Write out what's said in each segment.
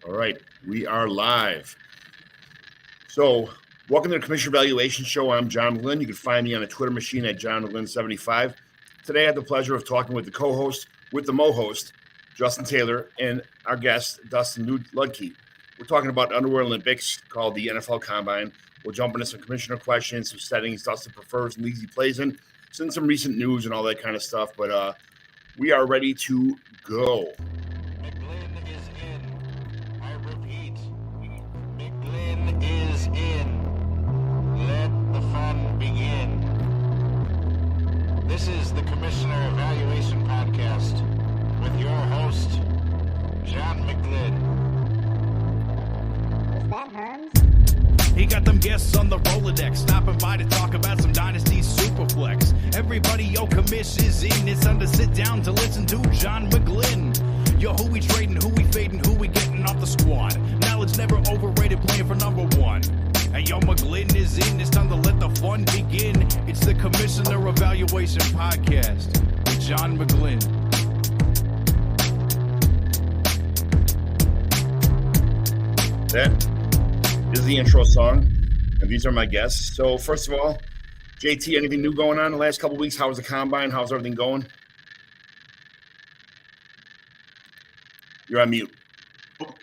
All right, we are live. So, welcome to the Commissioner Evaluation Show. I'm John McGlynn. You can find me on the Twitter machine at John McGlynn75. Today, I had the pleasure of talking with the co-host, with the mo-host, Justin Taylor, and our guest, Dustin Ludke. We're talking about Underworld Olympics called the NFL Combine. We'll jump into some commissioner questions, some settings Dustin prefers and leagues he plays in, some recent news and all that kind of stuff. But we are ready to go. McGlynn is in. I repeat, McGlynn is in. Let the fun begin. This is the Commissioner Evaluation Podcast with your host, John McGlynn. Is that Herms? He got them guests on the Rolodex, stopping by to talk about some Dynasty Superflex. Everybody, yo, commish is in. It's time to sit down to listen to John McGlynn. Yo, who we trading, who we fading, who we getting off the squad. Knowledge never overrated, playing for number one. Hey, yo, McGlynn is in. It's time to let the fun begin. It's the Commissioner Evaluation Podcast with John McGlynn. That is the intro song, and these are my guests. So, first of all, JT, anything new going on the last couple of weeks? How was the combine? How's everything going? You're on mute.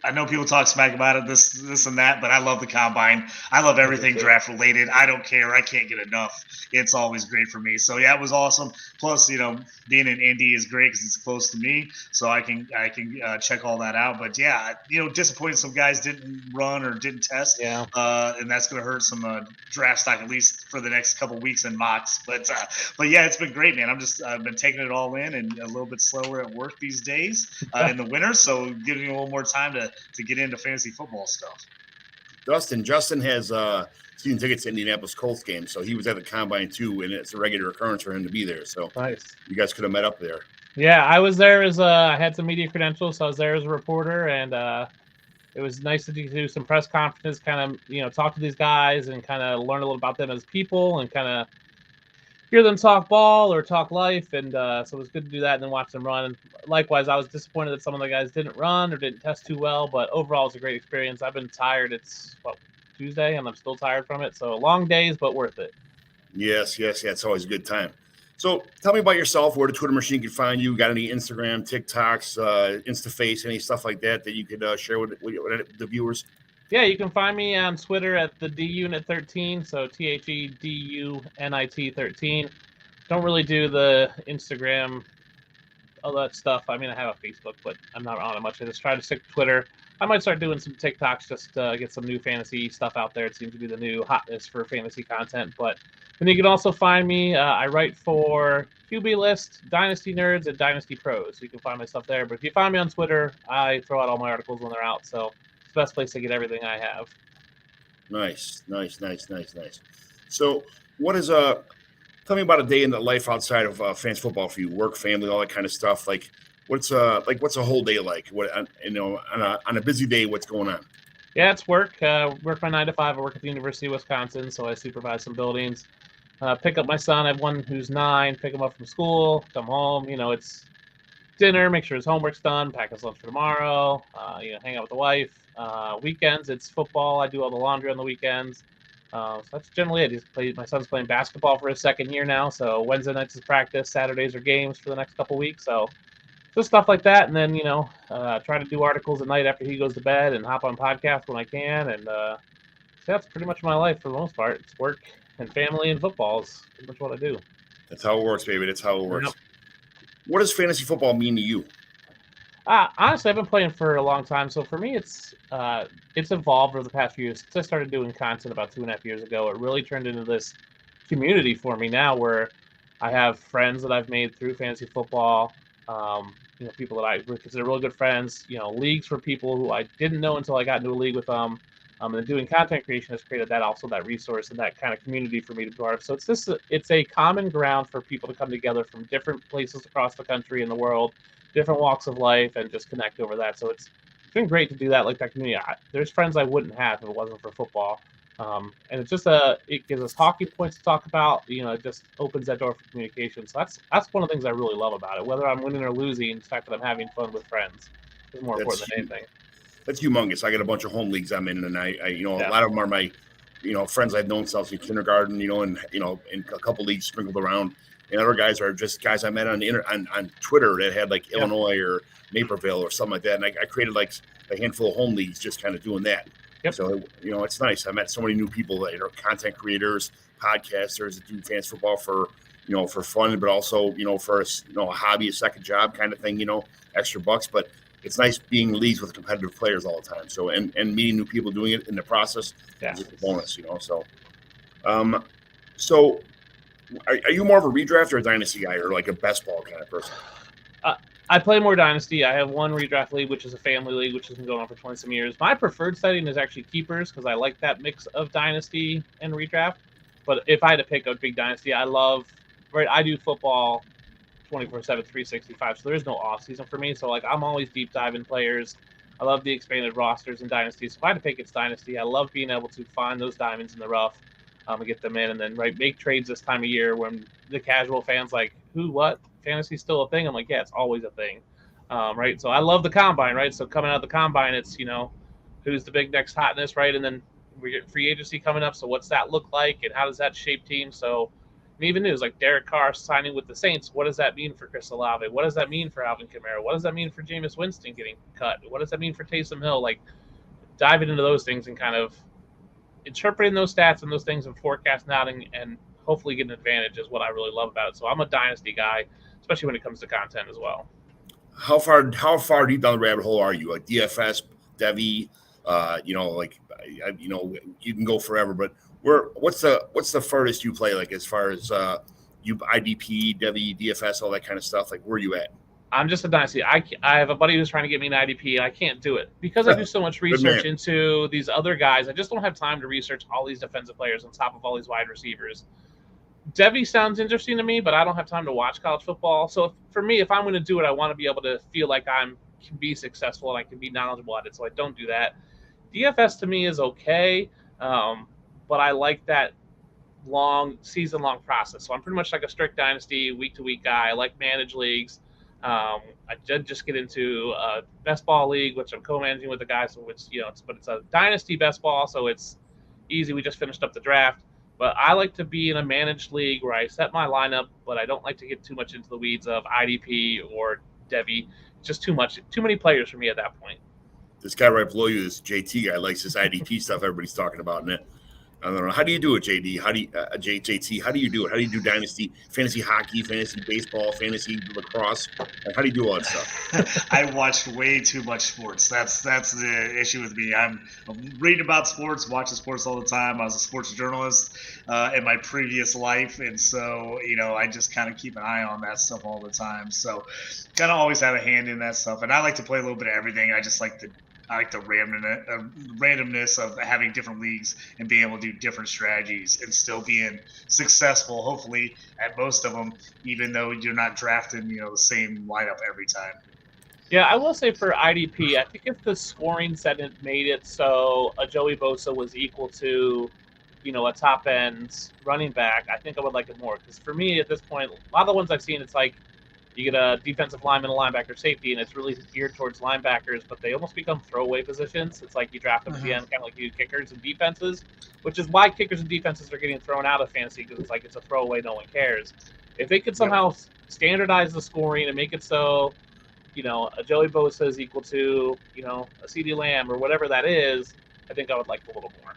I know people talk smack about it, this and that, but I love the combine. I love everything draft related. I don't care. I can't get enough. It's always great for me. So yeah, it was awesome. Plus, being in Indy is great because it's close to me, so I can check all that out. But yeah, disappointed some guys didn't run or didn't test. Yeah. And that's going to hurt some draft stock at least for the next couple of weeks in mocks. But yeah, it's been great, man. I've been taking it all in and a little bit slower at work these days in the winter, so giving me a little more time to get into fantasy football stuff. Justin has season tickets to Indianapolis Colts game, so he was at the combine too, and it's a regular occurrence for him to be there. So Nice. you guys could have met up there. Yeah, I was there as I had some media credentials, so I was there as a reporter, and it was nice to do some press conferences, kind of talk to these guys and kind of learn a little about them as people and kind of hear them talk ball or talk life, and so it was good to do that and then watch them run. And likewise, I was disappointed that some of the guys didn't run or didn't test too well, but overall, it was a great experience. I've been tired. It's Tuesday, and I'm still tired from it. So long days, but worth it. Yes. It's always a good time. So tell me about yourself, where the Twitter machine can find you. Got any Instagram, TikToks, InstaFace, any stuff like that you could share with the viewers? Yeah, you can find me on Twitter at the DUnit13, so THEDUNIT13. Don't really do the Instagram, all that stuff. I mean, I have a Facebook, but I'm not on it much. I just try to stick to Twitter. I might start doing some TikToks just to get some new fantasy stuff out there. It seems to be the new hotness for fantasy content. But then you can also find me. I write for QB List, Dynasty Nerds, and Dynasty Pros. So you can find my stuff there. But if you find me on Twitter, I throw out all my articles when they're out. So it's the best place to get everything I have. Nice. So what is tell me about a day in the life outside of fantasy football for you, work, family, all that kind of stuff. Like what's a whole day like? What on a busy day, what's going on? Yeah, it's work. Work my 9 to 5. I work at the University of Wisconsin, so I supervise some buildings. Pick up my son. I have one who's 9. Pick him up from school. Come home. It's dinner. Make sure his homework's done. Pack his lunch for tomorrow. Hang out with the wife. Weekends, it's football. I do all the laundry on the weekends. So that's generally it. My son's playing basketball for his second year now. So Wednesday nights is practice. Saturdays are games for the next couple weeks. So just stuff like that. And then, try to do articles at night after he goes to bed and hop on podcasts when I can. And so that's pretty much my life for the most part. It's work and family and football is pretty much what I do. That's how it works, baby. That's how it works. Yep. What does fantasy football mean to you? Honestly, I've been playing for a long time. So for me, it's evolved over the past few years. Since I started doing content about 2.5 years ago, it really turned into this community for me now where I have friends that I've made through fantasy football. People that I consider really good friends, leagues for people who I didn't know until I got into a league with them. And doing content creation has created that resource and that kind of community for me to be part of. So it's a common ground for people to come together from different places across the country and the world, different walks of life, and just connect over that. So it's been great to do that, like that community. There's friends I wouldn't have if it wasn't for football. And it's just it gives us talking points to talk about. It just opens that door for communication. So that's one of the things I really love about it. Whether I'm winning or losing, the fact that I'm having fun with friends is more important than anything. that's humongous. I got a bunch of home leagues I'm in, and I a lot of them are my, friends I've known since kindergarten, and a couple leagues sprinkled around. And other guys are just guys I met on Twitter that had like Illinois or Naperville or something like that. And I created like a handful of home leagues just kind of doing that. Yep. So, it's nice. I met so many new people that are content creators, podcasters that do fantasy football for fun, but also, for a hobby, a second job kind of thing, extra bucks. But it's nice being in leagues with competitive players all the time. So, and meeting new people doing it in the process is a bonus, So, are you more of a redraft or a dynasty guy, or like a best ball kind of person? I play more dynasty. I have one redraft league, which is a family league, which has been going on for 20 some years. My preferred setting is actually keepers because I like that mix of dynasty and redraft. But if I had to pick a big dynasty, I do football 24/7, 365. So there is no off season for me. So like I'm always deep diving players. I love the expanded rosters and dynasty. So if I had to pick, it's dynasty. I love being able to find those diamonds in the rough. And get them in, and then make trades this time of year when the casual fans like, who, what, fantasy's still a thing? I'm like, yeah, it's always a thing, right? So I love the combine, right? So coming out of the combine, it's who's the big next hotness, right? And then we get free agency coming up. So what's that look like, and how does that shape teams? So and even news like Derek Carr signing with the Saints. What does that mean for Chris Olave? What does that mean for Alvin Kamara? What does that mean for Jameis Winston getting cut? What does that mean for Taysom Hill? Like diving into those things and kind of interpreting those stats and those things and forecasting out and hopefully get an advantage is what I really love about it. So I'm a dynasty guy, especially when it comes to content as well. How far deep down the rabbit hole are you? Like DFS, Devi, you can go forever, but what's the furthest you play, like as far as you IDP, Devi, DFS, all that kind of stuff? Like where are you at? I'm just a dynasty. I have a buddy who's trying to get me an IDP, and I can't do it because I do so much research into these other guys. I just don't have time to research all these defensive players on top of all these wide receivers. Devi sounds interesting to me, but I don't have time to watch college football. So for me, if I'm going to do it, I want to be able to feel like I can be successful and I can be knowledgeable at it. So I don't do that. DFS to me is okay, but I like that season-long process. So I'm pretty much like a strict dynasty, week-to-week guy. I like managed leagues. I did just get into a best ball league, which I'm co-managing with the guys. So it's a dynasty best ball, so it's easy. We just finished up the draft, but I like to be in a managed league where I set my lineup, but I don't like to get too much into the weeds of IDP or Devi. Just too many players for me at that point. This guy right below you, this JT guy, likes this IDP stuff everybody's talking about in it. I don't know. How do you do it, JD? How do you, JT? How do you do it? How do you do dynasty, fantasy hockey, fantasy baseball, fantasy lacrosse? Like, how do you do all that stuff? I watched way too much sports. That's the issue with me. I'm reading about sports, watching sports all the time. I was a sports journalist in my previous life, and so I just kind of keep an eye on that stuff all the time. So, kind of always have a hand in that stuff. And I like to play a little bit of everything. I like the randomness of having different leagues and being able to do different strategies and still being successful, hopefully, at most of them, even though you're not drafting, the same lineup every time. Yeah, I will say for IDP, I think if the scoring setting made it so a Joey Bosa was equal to, a top-end running back, I think I would like it more. Because for me, at this point, a lot of the ones I've seen, it's like, you get a defensive lineman, a linebacker, safety, and it's really geared towards linebackers, but they almost become throwaway positions. It's like you draft them at the end, kind of like you do kickers and defenses, which is why kickers and defenses are getting thrown out of fantasy because it's like it's a throwaway, no one cares. If they could somehow standardize the scoring and make it so, a Joey Bosa is equal to, a CeeDee Lamb or whatever that is, I think I would like a little more.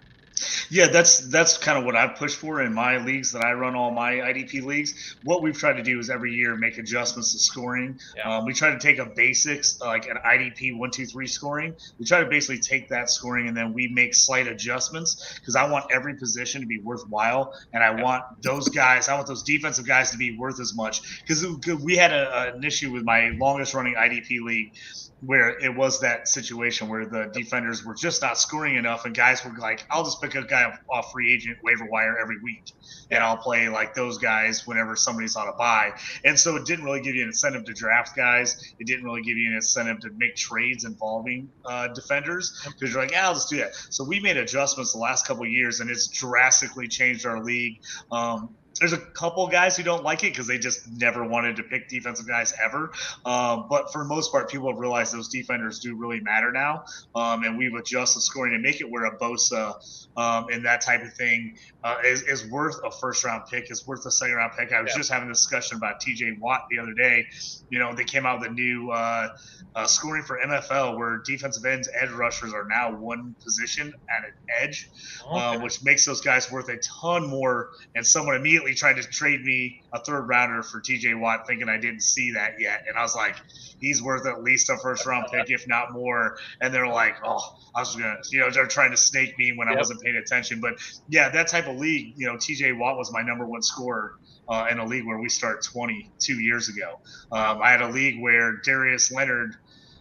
Yeah, that's kind of what I've pushed for in my leagues that I run, all my IDP leagues. What we've tried to do is every year make adjustments to scoring. Yeah. We try to take a basics, like an IDP 1, 2, 3 scoring. We try to basically take that scoring and then we make slight adjustments because I want every position to be worthwhile, and I want those defensive guys to be worth as much. Because we had an issue with my longest running IDP league where it was that situation where the defenders were just not scoring enough, and guys were like, I'll just pick a guy off free agent waiver wire every week, and I'll play like those guys whenever somebody's on a bye. And so it didn't really give you an incentive to draft guys. It didn't really give you an incentive to make trades involving defenders because you're like, I'll just do that. So we made adjustments the last couple of years, and it's drastically changed our league. There's a couple guys who don't like it because they just never wanted to pick defensive guys ever. But for the most part, people have realized those defenders do really matter now. And we've adjusted scoring to make it where a Bosa and that type of thing is worth a first-round pick, is worth a second-round pick. I was just having a discussion about T.J. Watt the other day. They came out with a new scoring for NFL where defensive ends, edge rushers are now one position at an edge, which makes those guys worth a ton more. And someone immediately tried to trade me a third rounder for TJ Watt, thinking I didn't see that yet. And I was like, he's worth at least a first round pick, if not more. And they're like, oh, I was going to, they're trying to snake me when I wasn't paying attention. But yeah, that type of league, TJ Watt was my number one scorer in a league where we started 22 years ago. I had a league where Darius Leonard,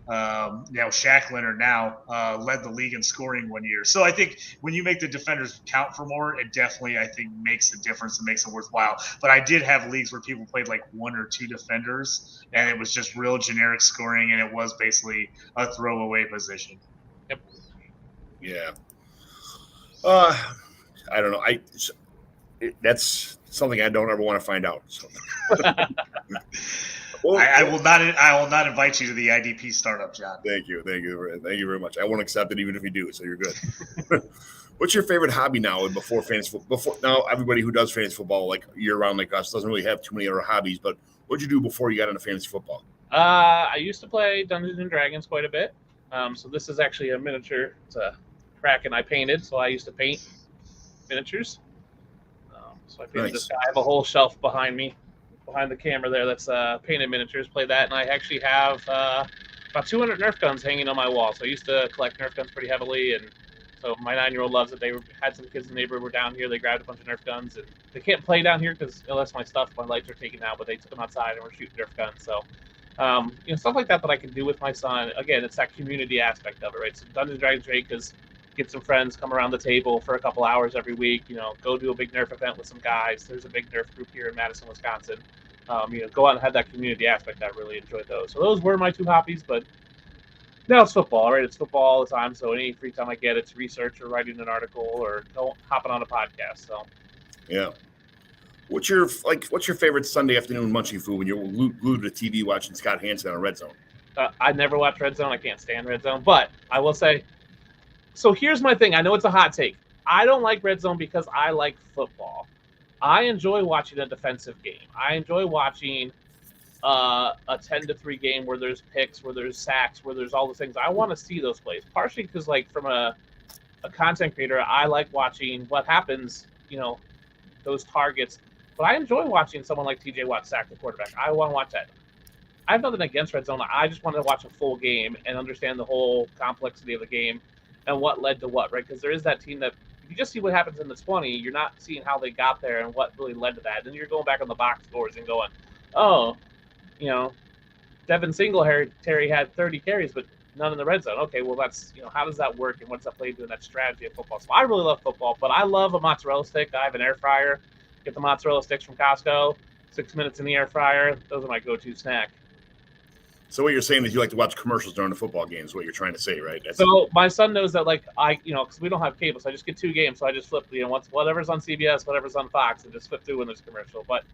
Shaq Leonard now led the league in scoring one year. So I think when you make the defenders count for more, it definitely, I think, makes a difference and makes it worthwhile. But I did have leagues where people played like one or two defenders, and it was just real generic scoring, and it was basically a throwaway position. Yep. Yeah. I don't know. That's something I don't ever want to find out. So. Well, I will not invite you to the IDP startup, John. Thank you very much. I won't accept it even if you do, so you're good. What's your favorite hobby now? Before fantasy football, now everybody who does fantasy football like year round like us doesn't really have too many other hobbies. But what'd you do before you got into fantasy football? I used to play Dungeons and Dragons quite a bit. So this is actually a miniature. It's a Kraken I painted. So I used to paint miniatures. So I painted this guy. I have a whole shelf behind me. Behind the camera there, that's painted miniatures. Play that, and I actually have about 200 Nerf guns hanging on my wall. So I used to collect Nerf guns pretty heavily, and so my 9-year-old loves it. They had some kids in the neighborhood were down here. They grabbed a bunch of Nerf guns, and they can't play down here because that's my stuff. My lights are taken out, but they took them outside and we're shooting Nerf guns. So stuff like that I can do with my son. Again, it's that community aspect of it, right? So Dungeons and Dragons great because get some friends, come around the table for a couple hours every week. Go do a big Nerf event with some guys. There's a big Nerf group here in Madison, Wisconsin. Go out and have that community aspect. I really enjoyed those. So those were my two hobbies, but now it's football, right? It's football all the time. So any free time I get, it's research or writing an article or hopping on a podcast. So yeah. What's your favorite Sunday afternoon munchie food when you're glued to the TV watching Scott Hansen on Red Zone? I never watch Red Zone. I can't stand Red Zone, but I will say. So here's my thing. I know it's a hot take. I don't like Red Zone because I like football. I enjoy watching a defensive game. I enjoy watching a 10-3 game where there's picks, where there's sacks, where there's all the things. I want to see those plays, partially because, from a content creator, I like watching what happens, those targets. But I enjoy watching someone like TJ Watt sack the quarterback. I want to watch that. I have nothing against Red Zone. I just want to watch a full game and understand the whole complexity of the game and what led to what, right? Because there is that team that if you just see what happens in the 20, you're not seeing how they got there and what really led to that. Then you're going back on the box scores and going, Devin Singletary had 30 carries, but none in the red zone. Okay, well, that's, how does that work and what's that play doing that strategy of football? So I really love football, but I love a mozzarella stick. I have an air fryer. Get the mozzarella sticks from Costco, 6 minutes in the air fryer. Those are my go-to snack. So what you're saying is you like to watch commercials during the football games, what you're trying to say, right? So my son knows that, because we don't have cable, so I just get 2 games. So I just flip, whatever's on CBS, whatever's on Fox, and just flip through when there's a commercial. But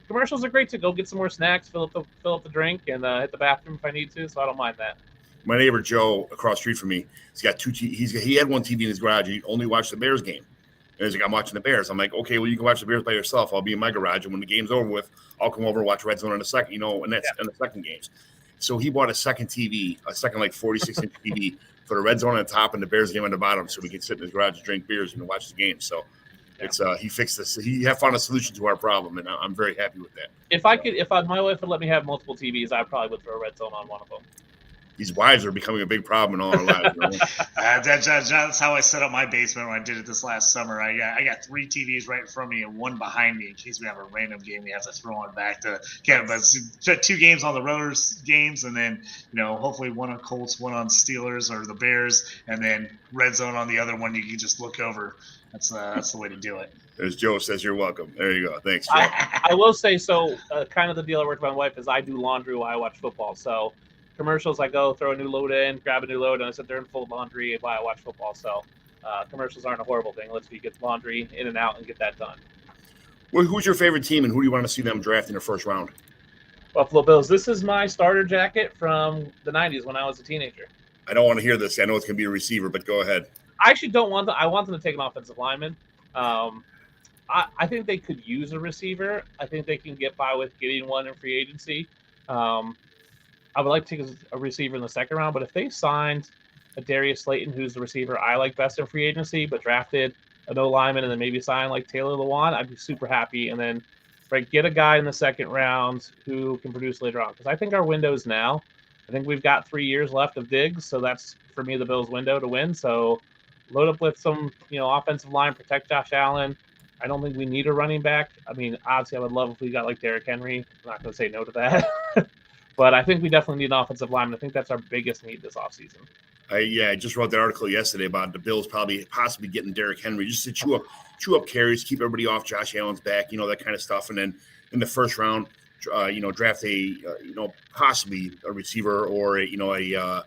commercials are great to go get some more snacks, fill up the drink, and hit the bathroom if I need to. So I don't mind that. My neighbor Joe across the street from me, he's got 2 he had 1 TV in his garage. He only watched the Bears game. And he's like, I'm watching the Bears. I'm like, okay, well, you can watch the Bears by yourself. I'll be in my garage, and when the game's over with, I'll come over and watch Red Zone in the second, and that's in the second games. So he bought a second TV, a second 46-inch TV for the Red Zone on the top and the Bears game on the bottom, so we could sit in his garage and drink beers and watch the game. So it's he fixed this. He found a solution to our problem, and I'm very happy with that. If my wife would let me have multiple TVs, I probably would throw a Red Zone on one of them. These wives are becoming a big problem in all our lives. That's how I set up my basement when I did it this last summer. I got 3 TVs right in front of me and 1 behind me in case we have a random game we have to throw on back to Kevin. But 2 games on the Rollers games, and then hopefully 1 on Colts, 1 on Steelers or the Bears, and then Red Zone on the other one. You can just look over. That's the way to do it. As Joe says, you're welcome. There you go. Thanks, Joe. I will say so. Kind of the deal I work with my wife is I do laundry while I watch football. So. Commercials, I go throw a new load in, grab a new load, and I sit there and fold laundry while I watch football. So commercials aren't a horrible thing. Let's get laundry in and out and get that done. Who's your favorite team, and who do you want to see them draft in the first round? Buffalo Bills. This is my starter jacket from the 90s when I was a teenager. I don't want to hear this. I know it's going to be a receiver, but go ahead. I actually don't want them. I want them to take an offensive lineman. I think they could use a receiver. I think they can get by with getting one in free agency. I would like to take a receiver in the second round, but if they signed a Darius Slayton, who's the receiver I like best in free agency, but drafted a no lineman and then maybe sign like Taylor Lewan, I'd be super happy. And then get a guy in the second round who can produce later on. Because I think our window's now. I think we've got 3 years left of Diggs, so that's for me the Bills' window to win. So load up with some, offensive line, protect Josh Allen. I don't think we need a running back. I mean, obviously, I would love if we got like Derrick Henry. I'm not going to say no to that. But I think we definitely need an offensive lineman. I think that's our biggest need this offseason. I just wrote that article yesterday about the Bills possibly getting Derrick Henry just to chew up carries, keep everybody off Josh Allen's back, that kind of stuff. And then in the first round, draft possibly a receiver or a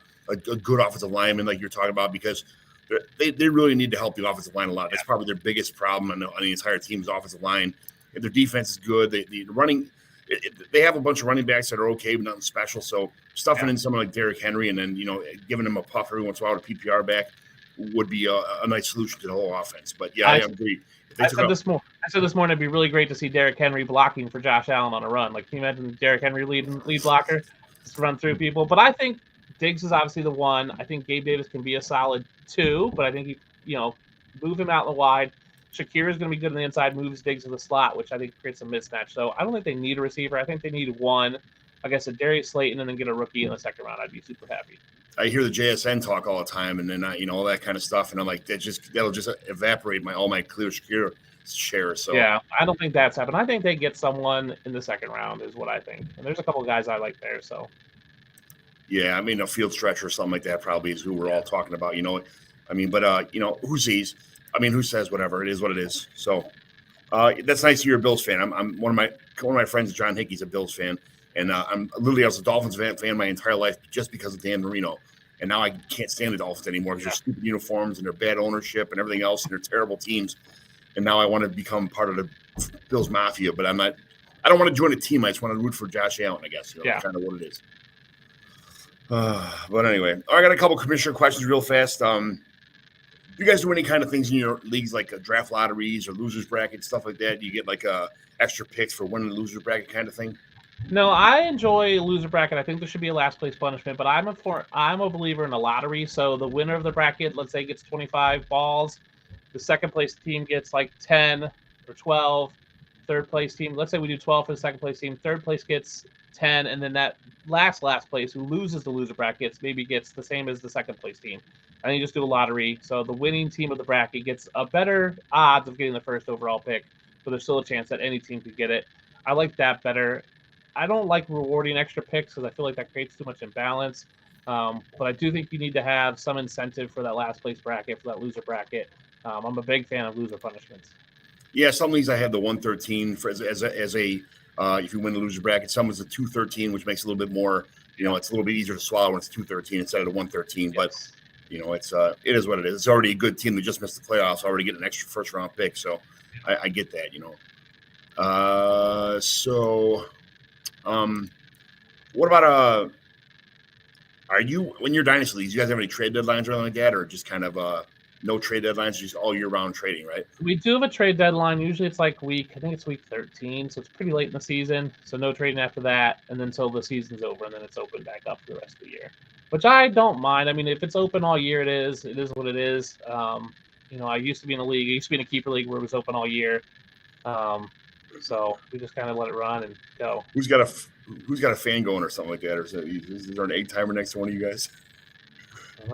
good offensive lineman like you're talking about, because they really need to help the offensive line a lot. That's probably their biggest problem on the entire team's offensive line. If their defense is good, the running. They have a bunch of running backs that are okay, but nothing special. So stuffing in someone like Derrick Henry and then, giving him a puff every once in a while, a PPR back would be a nice solution to the whole offense. But yeah, I agree. I said this morning it'd be really great to see Derrick Henry blocking for Josh Allen on a run. Like, can you imagine Derrick Henry lead blocker, just run through people? But I think Diggs is obviously the one. I think Gabe Davis can be a solid 2, but I think move him out in the wide. Shakir is going to be good on the inside, moves Diggs to the slot, which I think creates a mismatch. So I don't think they need a receiver. I think they need one. Like I said, Darius Slayton, and then get a rookie in the second round. I'd be super happy. I hear the JSN talk all the time, and then all that kind of stuff, and I'm like, that'll just evaporate all my clear Shakir share. So yeah, I don't think that's happened. I think they get someone in the second round, is what I think. And there's a couple of guys I like there. So yeah, I mean, a field stretcher or something like that probably is who we're all talking about. I mean, but who sees? I mean, who says whatever? It is what it is. So that's nice. You're a Bills fan. I'm one of my friends, John Hickey's a Bills fan, and I was a Dolphins fan my entire life just because of Dan Marino. And now I can't stand the Dolphins anymore because they're stupid uniforms and their bad ownership and everything else, and they're terrible teams. And now I want to become part of the Bills Mafia, but I'm not. I don't want to join a team. I just want to root for Josh Allen, I guess. Kind of what it is. But anyway, I got a couple commissioner questions real fast. Do you guys do any kind of things in your leagues like draft lotteries or losers brackets, stuff like that? Do you get like extra picks for winning the loser bracket kind of thing? No, I enjoy loser bracket. I think there should be a last place punishment, but I'm a believer in a lottery. So the winner of the bracket, let's say, gets 25 balls. The second place team gets like 10 or 12. Third place team, let's say we do 12 for the second place team. Third place gets 10, and then that last place who loses the loser brackets maybe gets the same as the second place team. I think you just do a lottery. So the winning team of the bracket gets a better odds of getting the first overall pick, but there's still a chance that any team could get it. I like that better. I don't like rewarding extra picks because I feel like that creates too much imbalance. But I do think you need to have some incentive for that last place bracket, for that loser bracket. I'm a big fan of loser punishments. Yeah, some leagues I have the 113 for as a if you win the loser bracket. Some is the 213, which makes it a little bit more. It's a little bit easier to swallow when it's 213 instead of the 113. But it is what it is. It's already a good team that just missed the playoffs, already getting an extra first round pick. So I get that. What about are you, when you're dynasty leagues, you guys have any trade deadlines or anything like that, or just kind of no trade deadlines, just all year round trading, right? We do have a trade deadline. Usually it's like I think it's week 13, so it's pretty late in the season. So no trading after that, and then until the season's over, and then it's open back up for the rest of the year, which I don't mind. I mean, if it's open all year, it is what it is. I used to be in a league. I used to be in a keeper league where it was open all year. So we just kind of let it run and go. Who's got a fan going or something like that? Or is there an egg timer next to one of you guys? I don't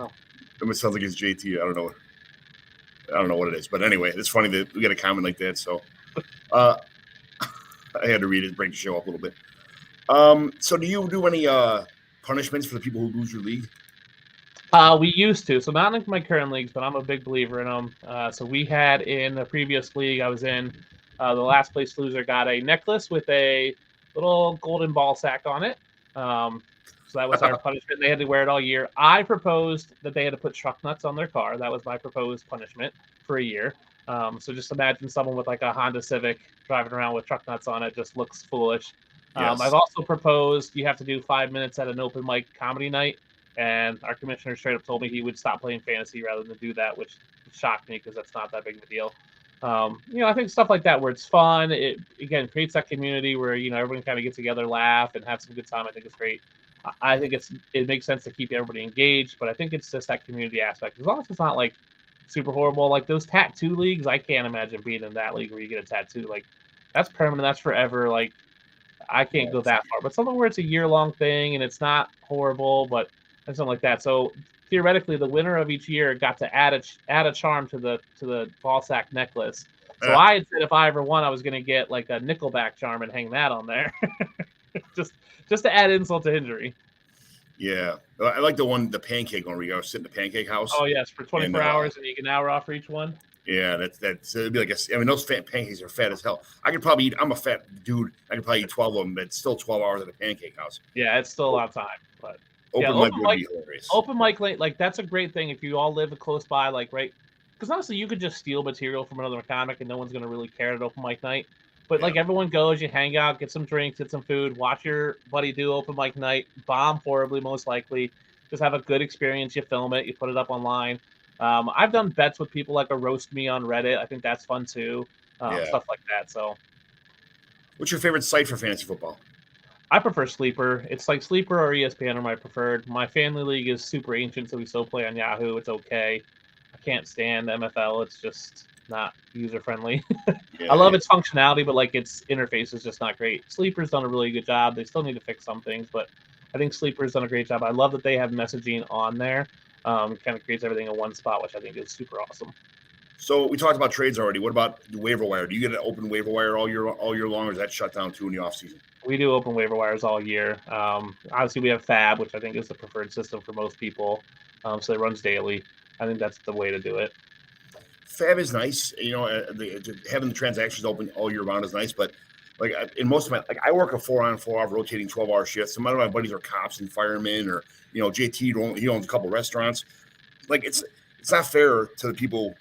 know. It sounds like it's JT. I don't know what it is, but anyway, it's funny that we got a comment like that. So I had to read it, break the show up a little bit. So do you do any punishments for the people who lose your league? We used to, so not in my current leagues, but I'm a big believer in them. So we had in the previous league I was in, the last place loser got a necklace with a little golden ball sack on it. So that was our punishment. They had to wear it all year. I proposed that they had to put truck nuts on their car. That was my proposed punishment for a year. So just imagine someone with like a Honda Civic driving around with truck nuts on it. Just looks foolish. Yes. I've also proposed you have to do 5 minutes at an open mic comedy night, and our commissioner straight up told me he would stop playing fantasy rather than do that, which shocked me because that's not that big of a deal. I think stuff like that where it's fun, it again creates that community where everyone kind of gets together, laugh, and have some good time. I think it's great. I think it makes sense to keep everybody engaged, but I think it's just that community aspect. As long as it's not like super horrible, like those tattoo leagues, I can't imagine being in that league where you get a tattoo. Like that's permanent, that's forever. Like I can't go that far. But something where it's a year-long thing and it's not horrible, but something like that. So theoretically, the winner of each year got to add a charm to the ball sack necklace. So I had said if I ever won, I was going to get like a Nickelback charm and hang that on there, just to add insult to injury. Yeah, I like the pancake one where you go sit in the pancake house. Oh yes, for 24 hours and you get an hour off for each one. Yeah, that's it'd be like those fat pancakes are fat as hell. I could probably eat. I'm a fat dude. I could probably eat 12 of them, but it's still 12 hours at a pancake house. Yeah, it's still a lot of time, but open mic would be hilarious. Open mic late, like that's a great thing if you all live close by, like right. Because honestly, you could just steal material from another comic and no one's going to really care at open mic night. But like everyone goes, you hang out, get some drinks, get some food, watch your buddy do open mic night, bomb horribly most likely. Just have a good experience. You film it, you put it up online. I've done bets with people like a roast me on Reddit. I think that's fun too. Stuff like that. So, what's your favorite site for fantasy football? I prefer Sleeper. It's like Sleeper or ESPN are my preferred. My family league is super ancient, so we still play on Yahoo. It's okay. I can't stand MFL. It's just not user friendly. I love its functionality, but like its interface is just not great. Sleeper's done a really good job. They still need to fix some things, but I think Sleeper's done a great job. I love that they have messaging on there. Kind of creates everything in one spot, which I think is super awesome. So we talked about trades already. What about the waiver wire? Do you get an open waiver wire all year long, or is that shut down too in the off season? We do open waiver wires all year. Obviously, we have Fab, which I think is the preferred system for most people. So it runs daily. I think that's the way to do it. Fab is nice. Having the transactions open all year round is nice, but like in most of my, like I work a 4-on 4-off rotating 12-hour shifts. Some of my buddies are cops and firemen, or JT he owns a couple restaurants. Like it's not fair to the people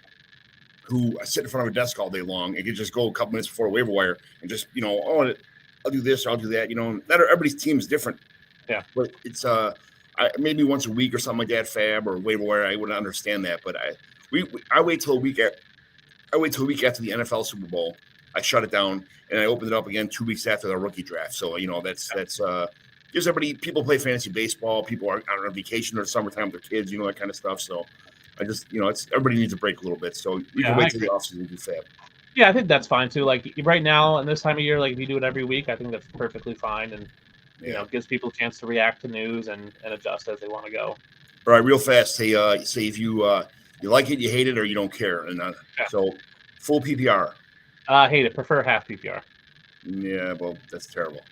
who sit in front of a desk all day long and can just go a couple minutes before a waiver wire and just I'll do this or I'll do that. Not everybody's team is different. Yeah, but it's maybe once a week or something like that, Fab or waiver wire. I wouldn't understand that, but I wait till a week after the NFL Super Bowl. I shut it down and I opened it up again 2 weeks after the rookie draft. So that's gives everybody. People play fantasy baseball. People are on vacation or summertime with their kids. That kind of stuff. So I just it's everybody needs a break a little bit. So we can wait till the offseason and do Fab. Yeah, I think that's fine too. Like right now and this time of year, like if you do it every week, I think that's perfectly fine and gives people a chance to react to news and adjust as they want to go. All right, real fast. Say if you like it, you hate it, or you don't care. And so full PPR. Hate it. Prefer half PPR. Yeah, well, that's terrible.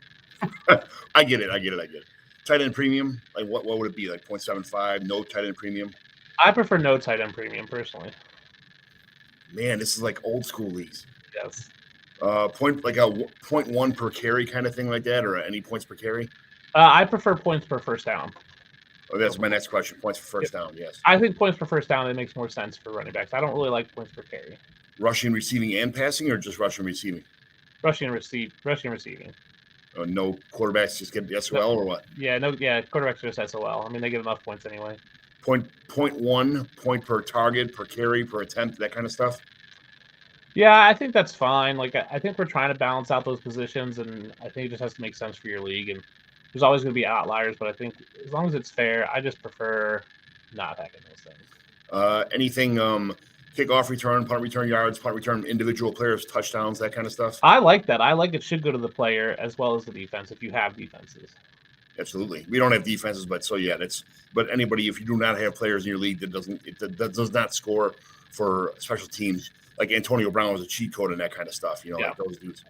I get it. Tight end premium, like what would it be? Like 0.75, no tight end premium? I prefer no tight end premium personally. Man, this is like old school leagues. Yes. Point like a 0.1 per carry kind of thing like that, or any points per carry? I prefer points per first down. Oh, that's my next question. Points per first down, yes. I think points per first down, it makes more sense for running backs. I don't really like points per carry. Rushing, receiving, and passing, or just rushing, receiving? Rushing, receiving. No quarterbacks just get the SOL or what? Yeah, quarterbacks just SOL. I mean, they get enough points anyway. 0.1 point per target, per carry, per attempt, that kind of stuff? Yeah, I think that's fine. Like, I think we're trying to balance out those positions, and I think it just has to make sense for your league. And there's always going to be outliers, but I think as long as it's fair, I just prefer not having those things. Anything kickoff return, punt return yards, punt return individual players, touchdowns, that kind of stuff? I like that. I like it should go to the player as well as the defense if you have defenses. Absolutely. We don't have defenses, but but anybody, if you do not have players in your league that does not score for special teams, like Antonio Brown was a cheat code and that kind of stuff, like those dudes.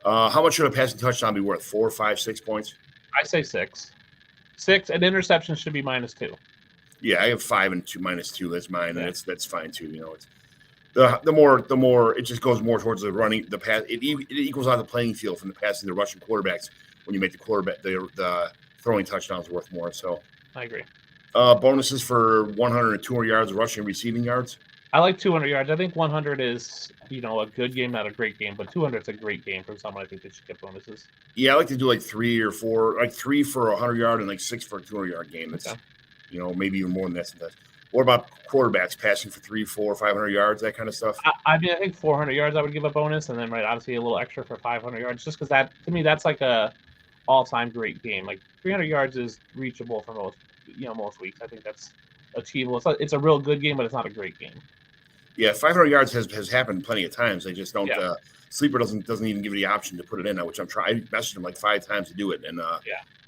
How much should a passing touchdown be worth? 4, 5, 6 points? I say 6. 6, and interception should be -2. Yeah, I have 5 and 2 -2. That's mine, and that's fine too. It's the more it just goes more towards the running, the pass. It equals out the playing field from the passing, the rushing quarterbacks. When you make the quarterback, the throwing touchdowns worth more. So I agree. Bonuses for 100 and 200 yards, rushing, receiving yards. I like 200 yards. I think 100 is, a good game, not a great game, but 200 is a great game for someone. I think they should get bonuses. Yeah, I like to do like 3 or 4, like 3 for a 100-yard and like 6 for a 200-yard game. That's Okay. Maybe even more than that sometimes. What about quarterbacks passing for 3, 4, 500 yards, that kind of stuff? I mean, I think 400 yards I would give a bonus, and then obviously a little extra for 500 yards, just because that to me that's like a all-time great game. Like 300 yards is reachable for most weeks. I think that's achievable. It's a real good game, but it's not a great game. Yeah, 500 yards has happened plenty of times. They just don't. Yeah. Sleeper doesn't even give you the option to put it in, which I'm trying. I messaged him like 5 times to do it, and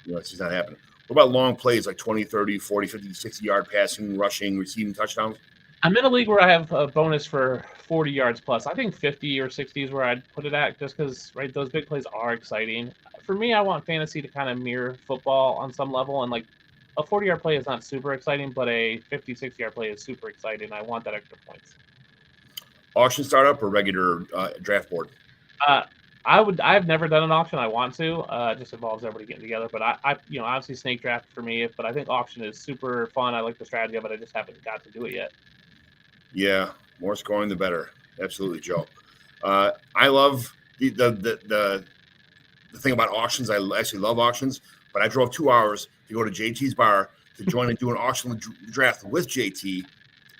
it's just not happening. What about long plays like 20, 30, 40, 50, 60-yard passing, rushing, receiving touchdowns? I'm in a league where I have a bonus for 40 yards plus. I think 50 or 60 is where I'd put it at, just because those big plays are exciting. For me, I want fantasy to kind of mirror football on some level, and like a 40-yard play is not super exciting, but a 50, 60-yard play is super exciting. I want that extra points. Auction startup or regular draft board? I've never done an auction. I want to. It just involves everybody getting together. But I obviously snake draft for me. But I think auction is super fun. I like the strategy of it. I just haven't got to do it yet. Yeah, more scoring the better. Absolutely, Joe. I love the thing about auctions. I actually love auctions. But I drove 2 hours to go to JT's bar to join and do an auction draft with JT,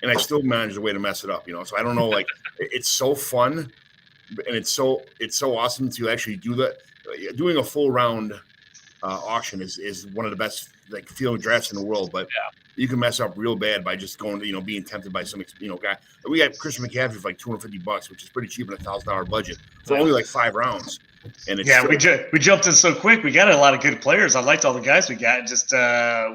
and I still managed a way to mess it up. So I don't know. Like it's so fun. And it's so awesome to actually do that. Doing a full round auction is one of the best field drafts in the world. But you can mess up real bad by just going to being tempted by some guy. We got Christian McCaffrey for like $250, which is pretty cheap in $1,000 budget for only like 5 rounds. And we jumped in so quick. We got a lot of good players. I liked all the guys we got. Just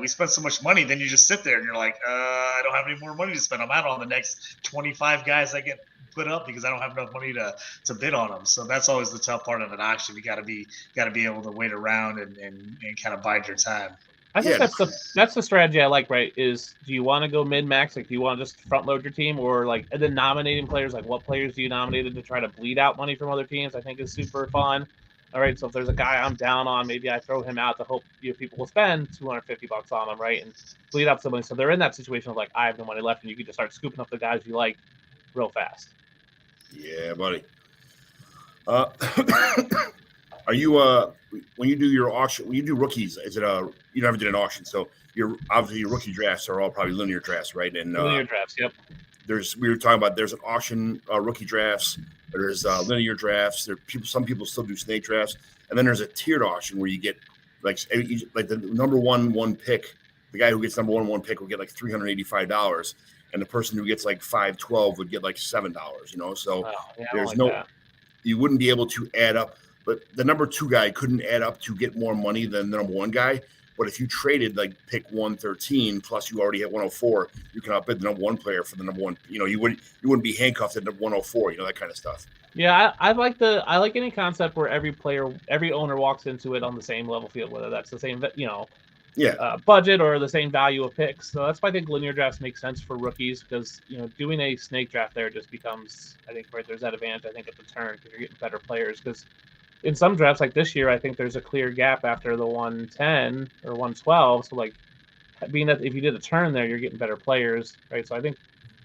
we spent so much money. Then you just sit there and you're like, I don't have any more money to spend. I'm out on the next 25 guys that get put up because I don't have enough money to bid on them. So that's always the tough part of an auction. You got to be able to wait around and kind of bide your time. I think that's the strategy I like. Right? Is do you want to go mid max? Like, do you want to just front load your team, or like and then nominating players? Like, what players do you nominated to try to bleed out money from other teams? I think is super fun. All right, so if there's a guy I'm down on, maybe I throw him out to hope people will spend $250 on him, right, and bleed out somebody. So they're in that situation of like I have no money left, and you can just start scooping up the guys you like real fast. Yeah, buddy. Are you when you do your auction, when you do rookies, is it you never did an auction, so obviously your rookie drafts are all probably linear drafts, right? And linear drafts, yep. We were talking about there's an auction rookie drafts, there's linear drafts, some people still do snake drafts, and then there's a tiered auction where you get like the number one pick, the guy who gets number one pick will get like $385. And the person who gets like 512 would get like $7, So there's you wouldn't be able to add up. But the number 2 guy couldn't add up to get more money than the number 1 guy. But if you traded like pick 113 plus you already hit 104, you can outbid the number 1 player for the number 1. You wouldn't be handcuffed at 104. That kind of stuff. Yeah, I like any concept where every owner walks into it on the same level field, whether that's the same budget or the same value of picks. So that's why I think linear drafts make sense for rookies because doing a snake draft there just becomes, I think, there's that advantage I think at the turn because you're getting better players. Because in some drafts like this year, I think there's a clear gap after the 110 or 112. So like being that if you did a turn there, you're getting better players, right? So I think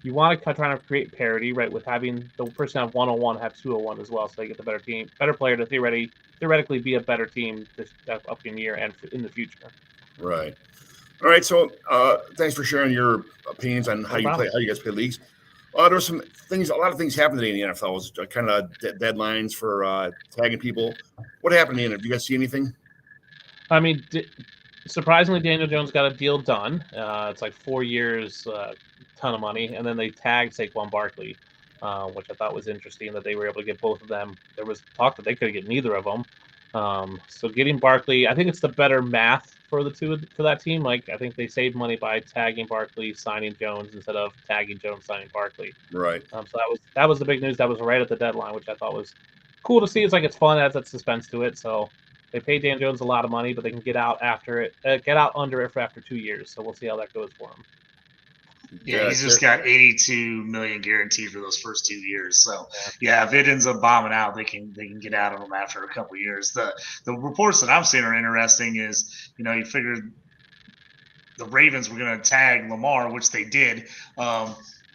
you want to try to create parity, right, with having the person have 101 have 201 as well, so they get the better player to theoretically be a better team this upcoming year and in the future. Right. All right. So thanks for sharing your opinions on how you guys play leagues. There were some things, a lot of things happened today in the NFL. It was kind of deadlines for tagging people. What happened in it? Did you guys see anything? I mean, surprisingly, Daniel Jones got a deal done. It's like 4 years, ton of money. And then they tagged Saquon Barkley, which I thought was interesting that they were able to get both of them. There was talk that they could get neither of them. So getting Barkley, I think it's the better math for the two for that team. Like I think they saved money by tagging Barkley, signing Jones instead of tagging Jones, signing Barkley. Right. So that was the big news. That was right at the deadline, which I thought was cool to see. It's like it's fun, adds that suspense to it. So they paid Dan Jones a lot of money, but they can get out under it for after 2 years. So we'll see how that goes for him. Yeah, he's just got $82 million guaranteed for those first 2 years. So yeah, if it ends up bombing out, they can get out of them after a couple of years. The reports that I'm seeing are interesting. Is you figured the Ravens were going to tag Lamar, which they did.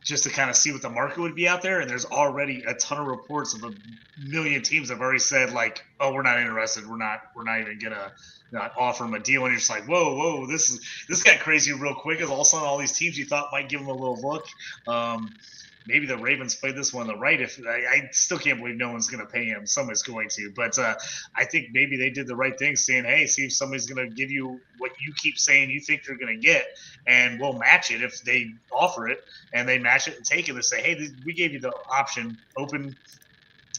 just to kind of see what the market would be out there. And there's already a ton of reports of a million teams have already said like, oh, we're not interested. We're not even gonna offer them a deal. And you're just like, whoa, this got crazy real quick. As all of a sudden all these teams you thought might give them a little look. Maybe the Ravens played this one the right. If I still can't believe no one's going to pay him. Someone's going to, but I think maybe they did the right thing, saying, "Hey, see if somebody's going to give you what you keep saying you think you're going to get, and we'll match it if they offer it." And they match it and take it and say, "Hey, we gave you the option, open.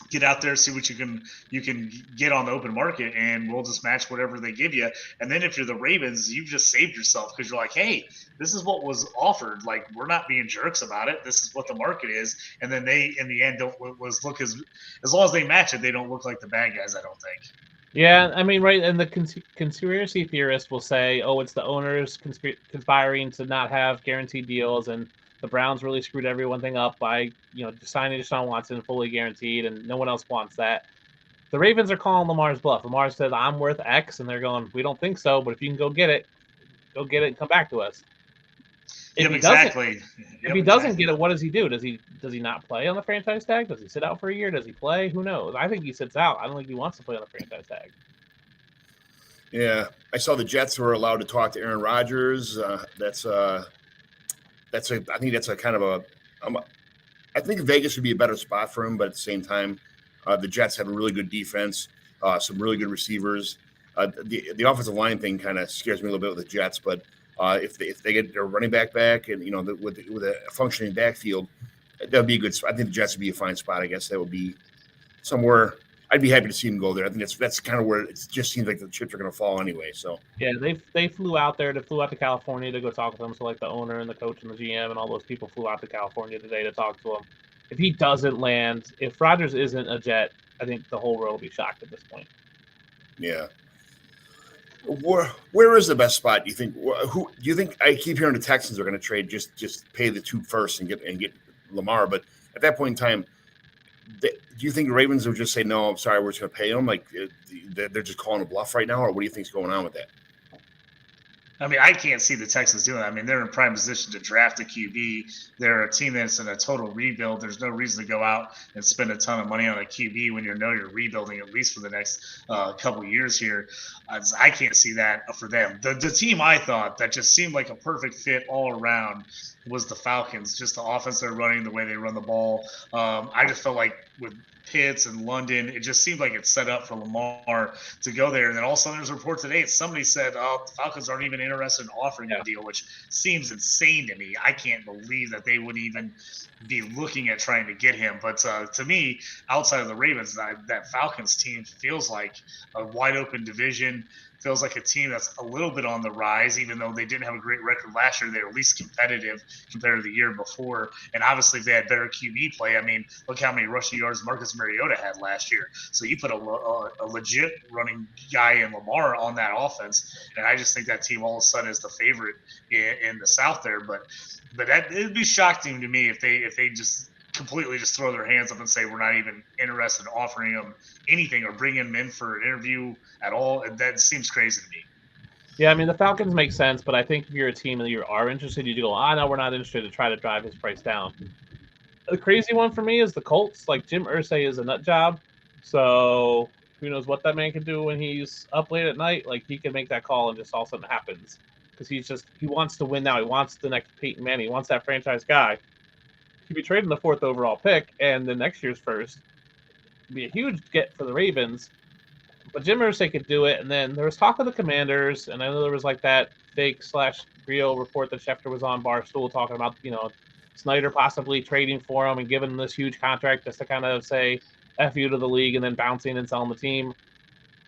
Get out there, see what you can get on the open market, and we'll just match whatever they give you." And then if you're the Ravens, you've just saved yourself because you're like, hey, this is what was offered. Like, we're not being jerks about it. This is what the market is. And then they, in the end, don't look as long as they match it, they don't look like the bad guys, I don't think. Yeah, I mean, right, and the conspiracy theorists will say, oh, it's the owners conspiring to not have guaranteed deals, and the Browns really screwed everything up by, signing Deshaun Watson fully guaranteed, and no one else wants that. The Ravens are calling Lamar's bluff. Lamar said, I'm worth X, and they're going, we don't think so, but if you can go get it and come back to us. If he doesn't get it, what does he do? Does he not play on the franchise tag? Does he sit out for a year? Does he play? Who knows? I think he sits out. I don't think he wants to play on the franchise tag. Yeah, I saw the Jets were allowed to talk to Aaron Rodgers. I think that's a kind of I think Vegas would be a better spot for him, but at the same time, the Jets have a really good defense, some really good receivers. The offensive line thing kind of scares me a little bit with the Jets, but if they get their running back, and with a functioning backfield, that would be a good spot. I think the Jets would be a fine spot. I guess that would be somewhere. I'd be happy to see him go there. I think that's kind of where it just seems like the chips are going to fall anyway. So yeah, they flew out there. They flew out to California to go talk with them. So like the owner and the coach and the GM and all those people flew out to California today to talk to him. If he doesn't land, if Rodgers isn't a Jet, I think the whole world will be shocked at this point. Yeah. Where is the best spot? Do you think? Who do you think? I keep hearing the Texans are going to trade, just pay the two first and get Lamar. But at that point in time, do you think the Ravens would just say no? I'm sorry, we're just going to pay him. Like they're just calling a bluff right now, or what do you think's going on with that? I mean, I can't see the Texans doing that. I mean, they're in prime position to draft a QB. They're a team that's in a total rebuild. There's no reason to go out and spend a ton of money on a QB when you're rebuilding at least for the next couple of years here. I can't see that for them. The team I thought that just seemed like a perfect fit all around was the Falcons. Just the offense they're running, the way they run the ball. I just felt like with Pitts and London, it just seemed like it's set up for Lamar to go there. And then all of a sudden there's a report today. Somebody said, the Falcons aren't even interested in offering a deal, which seems insane to me. I can't believe that they would even be looking at trying to get him. But to me, outside of the Ravens, that Falcons team feels like a wide open division. Feels like a team that's a little bit on the rise, even though they didn't have a great record last year. They were at least competitive compared to the year before. And obviously, they had better QB play. I mean, look how many rushing yards Marcus Mariota had last year. So you put a legit running guy in Lamar on that offense, and I just think that team all of a sudden is the favorite in the South there. But that it'd be shocking to me if they just completely just throw their hands up and say we're not even interested in offering them anything or bringing them in for an interview at all. And that seems crazy to me. Yeah, I mean, the Falcons make sense, but I think if you're a team and you are interested, you go, no, we're not interested, to try to drive his price down. The crazy one for me is the Colts. Like, Jim Irsay is a nut job, so who knows what that man can do when he's up late at night. Like, he can make that call and just all of a sudden it happens. Because he wants to win now. He wants the next Peyton Manning. He wants that franchise guy. He'd be trading the 4th overall pick and the next year's first. It'd be a huge get for the Ravens. But Jim Irsay could do it. And then there was talk of the Commanders, and I know there was like that fake/real report that Schefter was on Barstool talking about, Snyder possibly trading for him and giving him this huge contract just to kind of say F you to the league and then bouncing and selling the team.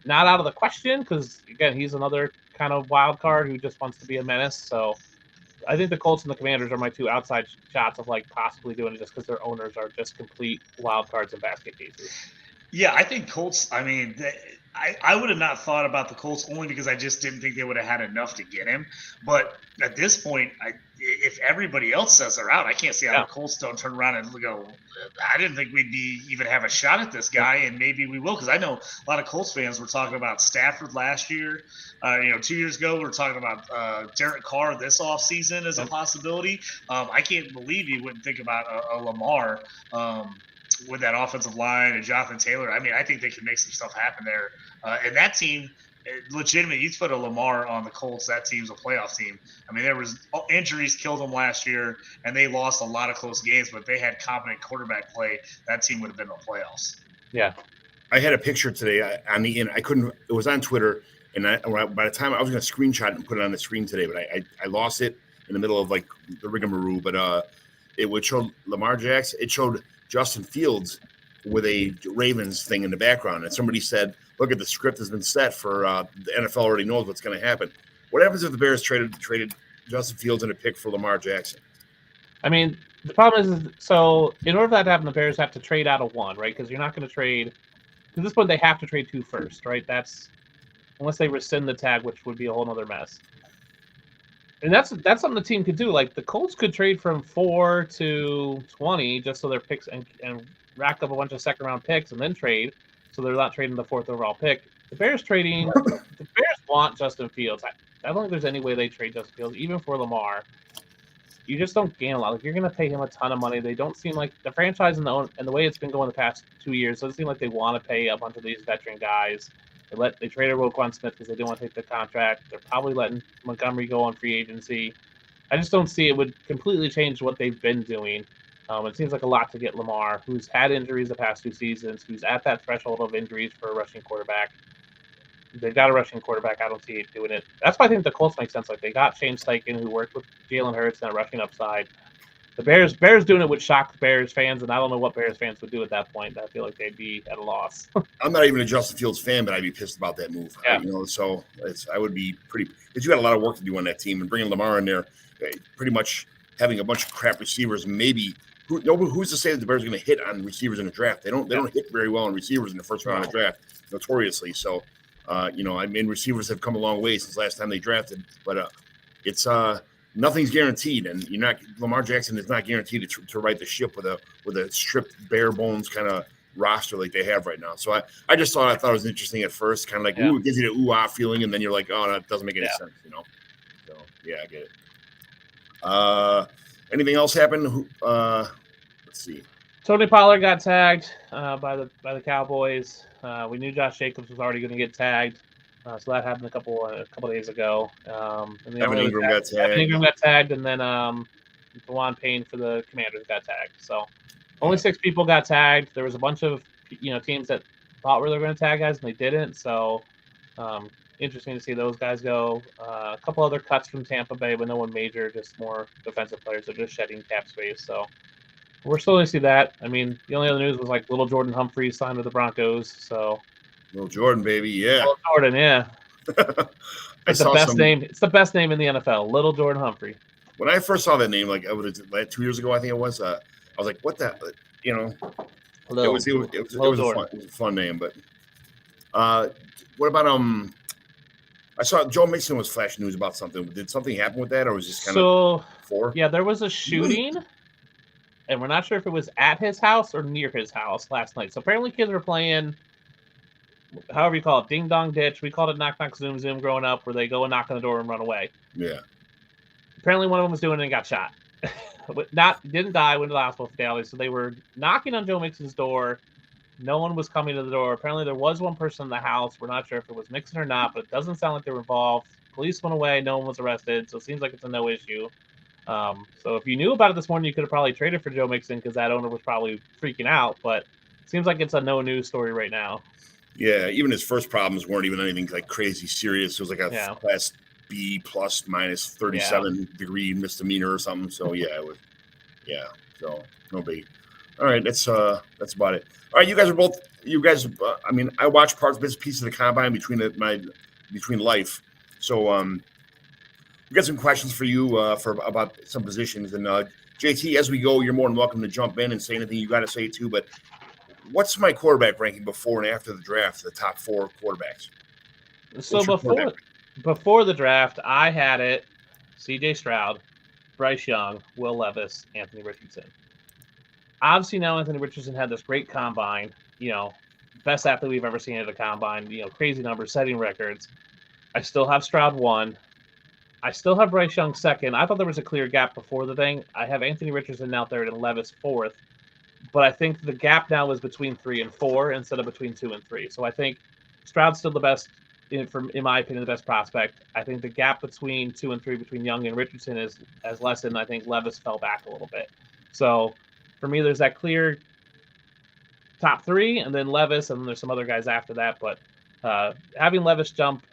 Not out of the question, because again, he's another kind of wild card who just wants to be a menace. So I think the Colts and the Commanders are my two outside shots of like possibly doing it just because their owners are just complete wild cards and basket cases. Yeah, I think Colts, I mean, I would have not thought about the Colts only because I just didn't think they would have had enough to get him. But at this point, if everybody else says they're out, I can't see how the Colts don't turn around and go, I didn't think we'd even have a shot at this guy, and maybe we will. Because I know a lot of Colts fans were talking about Stafford last year. 2 years ago, we were talking about Derek Carr this offseason as a possibility. I can't believe you wouldn't think about a Lamar with that offensive line and Jonathan Taylor. I mean, I think they can make some stuff happen there. And that team, legitimate, you put a Lamar on the Colts, that team's a playoff team. I mean, there was injuries killed them last year, and they lost a lot of close games, but if they had competent quarterback play, that team would have been in the playoffs. Yeah. I had a picture today on the end. I couldn't, it was on Twitter, and by the time I was going to screenshot it and put it on the screen today, but I lost it in the middle of like the rigmarole. But it would show Lamar Jackson. It showed Justin Fields with a Ravens thing in the background, and somebody said, "Look at the script has been set for the NFL already knows what's going to happen." What happens if the Bears traded Justin Fields and a pick for Lamar Jackson? I mean, the problem is, so in order for that to happen, the Bears have to trade out of one, right? Because you're not going to trade. At this point, they have to trade 2 first, right? That's unless they rescind the tag, which would be a whole other mess. And that's something the team could do. Like the Colts could trade from 4 to 20 just so their picks and rack up a bunch of second-round picks and then trade, so they're not trading the 4th overall pick. The Bears want Justin Fields. I don't think there's any way they trade Justin Fields, even for Lamar. You just don't gain a lot. Like, you're going to pay him a ton of money. They don't seem like the franchise and the way it's been going the past 2 years doesn't seem like they want to pay a bunch of these veteran guys. They traded Roquan Smith because they didn't want to take the contract. They're probably letting Montgomery go on free agency. I just don't see it would completely change what they've been doing. It seems like a lot to get Lamar, who's had injuries the past 2 seasons, who's at that threshold of injuries for a rushing quarterback. They've got a rushing quarterback. I don't see it doing it. That's why I think the Colts make sense. Like, they got Shane Steichen, who worked with Jalen Hurts and that rushing upside. The Bears doing it would shock Bears fans, and I don't know what Bears fans would do at that point. I feel like they'd be at a loss. I'm not even a Justin Fields fan, but I'd be pissed about that move. Yeah. So I would be pretty – because you got a lot of work to do on that team, and bringing Lamar in there, pretty much having a bunch of crap receivers, maybe – who's to say that the Bears are going to hit on receivers in the draft? They don't hit very well on receivers in the first round of the draft, notoriously. So, I mean, receivers have come a long way since last time they drafted, but it's nothing's guaranteed, and Lamar Jackson is not guaranteed to right the ship with a stripped bare bones kind of roster like they have right now. So I thought it was interesting at first, kind of like ooh, it gives you the ooh-ah feeling, and then you're like, oh, that doesn't make any sense, So yeah, I get it. Anything else happen? Let's see. Tony Pollard got tagged by the Cowboys. We knew Josh Jacobs was already going to get tagged, so that happened a couple days ago. And Evan Ingram got tagged. Evan Ingram got tagged, and then DeJuan Payne for the Commanders got tagged. So only 6 people got tagged. There was a bunch of teams that thought they were going to tag guys, and they didn't. So interesting to see those guys go. A couple other cuts from Tampa Bay, but no one major, just more defensive players that are just shedding cap space. So we're still going to see that. I mean, the only other news was like little Jordan Humphrey signed with the Broncos. So little Jordan, baby, yeah. Little Jordan, yeah. It's the best name. It's the best name in the NFL. Little Jordan Humphrey. When I first saw that name, like 2 years ago, I think it was. I was like, "What the?" It was a fun name, but what about I saw Joe Mixon was flashing news about something. Did something happen with that, or was it just kind of four? Yeah, there was a shooting, and we're not sure if it was at his house or near his house last night. So apparently, kids were playing, however you call it, ding dong ditch. We called it knock knock zoom zoom growing up, where they go and knock on the door and run away. Yeah. Apparently, one of them was doing it and got shot. Didn't die. Went to the hospital fatality. So they were knocking on Joe Mixon's door. No one was coming to the door. Apparently, there was one person in the house. We're not sure if it was Mixon or not, but it doesn't sound like they were involved. Police went away. No one was arrested. So it seems like it's a no issue. So if you knew about it this morning, you could have probably traded for Joe Mixon because that owner was probably freaking out. But it seems like it's a no news story right now. Yeah, even his first problems weren't even anything like crazy serious. It was like a class B plus minus 37 degree misdemeanor or something. So yeah, so no big. All right, that's about it. All right, you guys. I mean, I watch pieces of the combine between life. So we got some questions for you about some positions, and JT, as we go, you're more than welcome to jump in and say anything you got to say too. But what's my quarterback ranking before and after the draft? The top 4 quarterbacks. So What's your before the draft, I had it: C.J. Stroud, Bryce Young, Will Levis, Anthony Richardson. Obviously, now Anthony Richardson had this great combine. Best athlete we've ever seen at a combine. Crazy numbers, setting records. I still have Stroud 1. I still have Bryce Young 2nd. I thought there was a clear gap before the thing. I have Anthony Richardson now 3rd and Levis 4th. But I think the gap now is between 3 and 4 instead of between 2 and 3. So I think Stroud's still the best, in my opinion, the best prospect. I think the gap between 2 and 3 between Young and Richardson has lessened. I think Levis fell back a little bit. So for me, there's that clear top 3, and then Levis, and then there's some other guys after that. But having Levis jump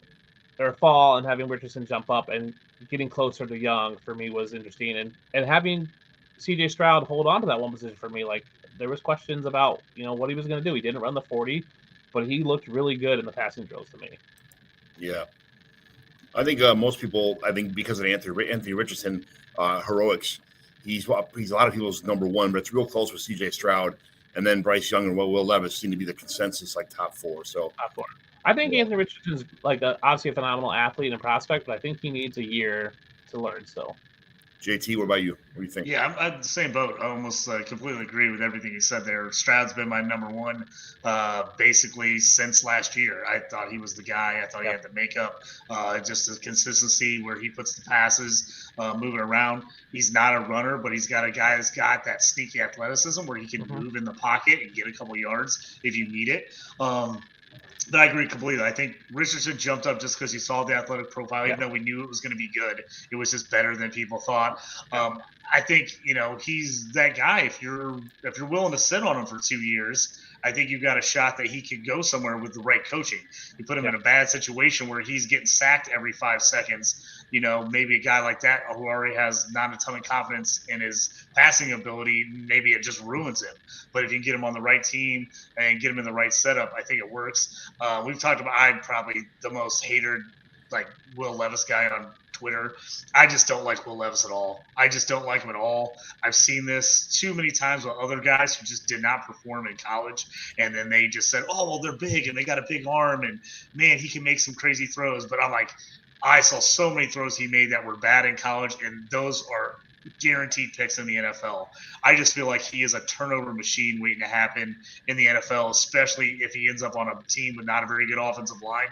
or fall and having Richardson jump up and getting closer to Young for me was interesting. And having C.J. Stroud hold on to that one position for me, like there was questions about, what he was going to do. He didn't run the 40, but he looked really good in the passing drills to me. Yeah. I think most people, because of Anthony Richardson heroics, he's a lot of people's number 1, but it's real close with C.J. Stroud. And then Bryce Young and Will Levis seem to be the consensus, like top 4. So top 4. I think Anthony Richardson's obviously a phenomenal athlete and prospect, but I think he needs a year to learn still. JT, what about you? What do you think? Yeah, I'm the same boat. I almost completely agree with everything you said there. Stroud's been my number 1 basically since last year. I thought he was the guy. I thought he had the makeup, just the consistency where he puts the passes, moving around. He's not a runner, but he's got a guy that's got that sneaky athleticism where he can move in the pocket and get a couple yards if you need it. But I agree completely. I think Richardson jumped up just because he saw the athletic profile, even though we knew it was going to be good. It was just better than people thought. I think, he's that guy. If you're willing to sit on him for 2 years, I think you've got a shot that he could go somewhere with the right coaching. You put him in a bad situation where he's getting sacked every 5 seconds. Maybe a guy like that who already has not a ton of confidence in his passing ability, maybe it just ruins him. But if you can get him on the right team and get him in the right setup, I think it works. We've talked about, I'm probably the most hated, Will Levis guy on Twitter. I just don't like Will Levis at all. I just don't like him at all. I've seen this too many times with other guys who just did not perform in college, and then they just said, oh, well, they're big and they got a big arm and, man, he can make some crazy throws. But I'm like, I saw so many throws he made that were bad in college, and those are guaranteed picks in the NFL. I just feel like he is a turnover machine waiting to happen in the NFL, especially if he ends up on a team with not a very good offensive line.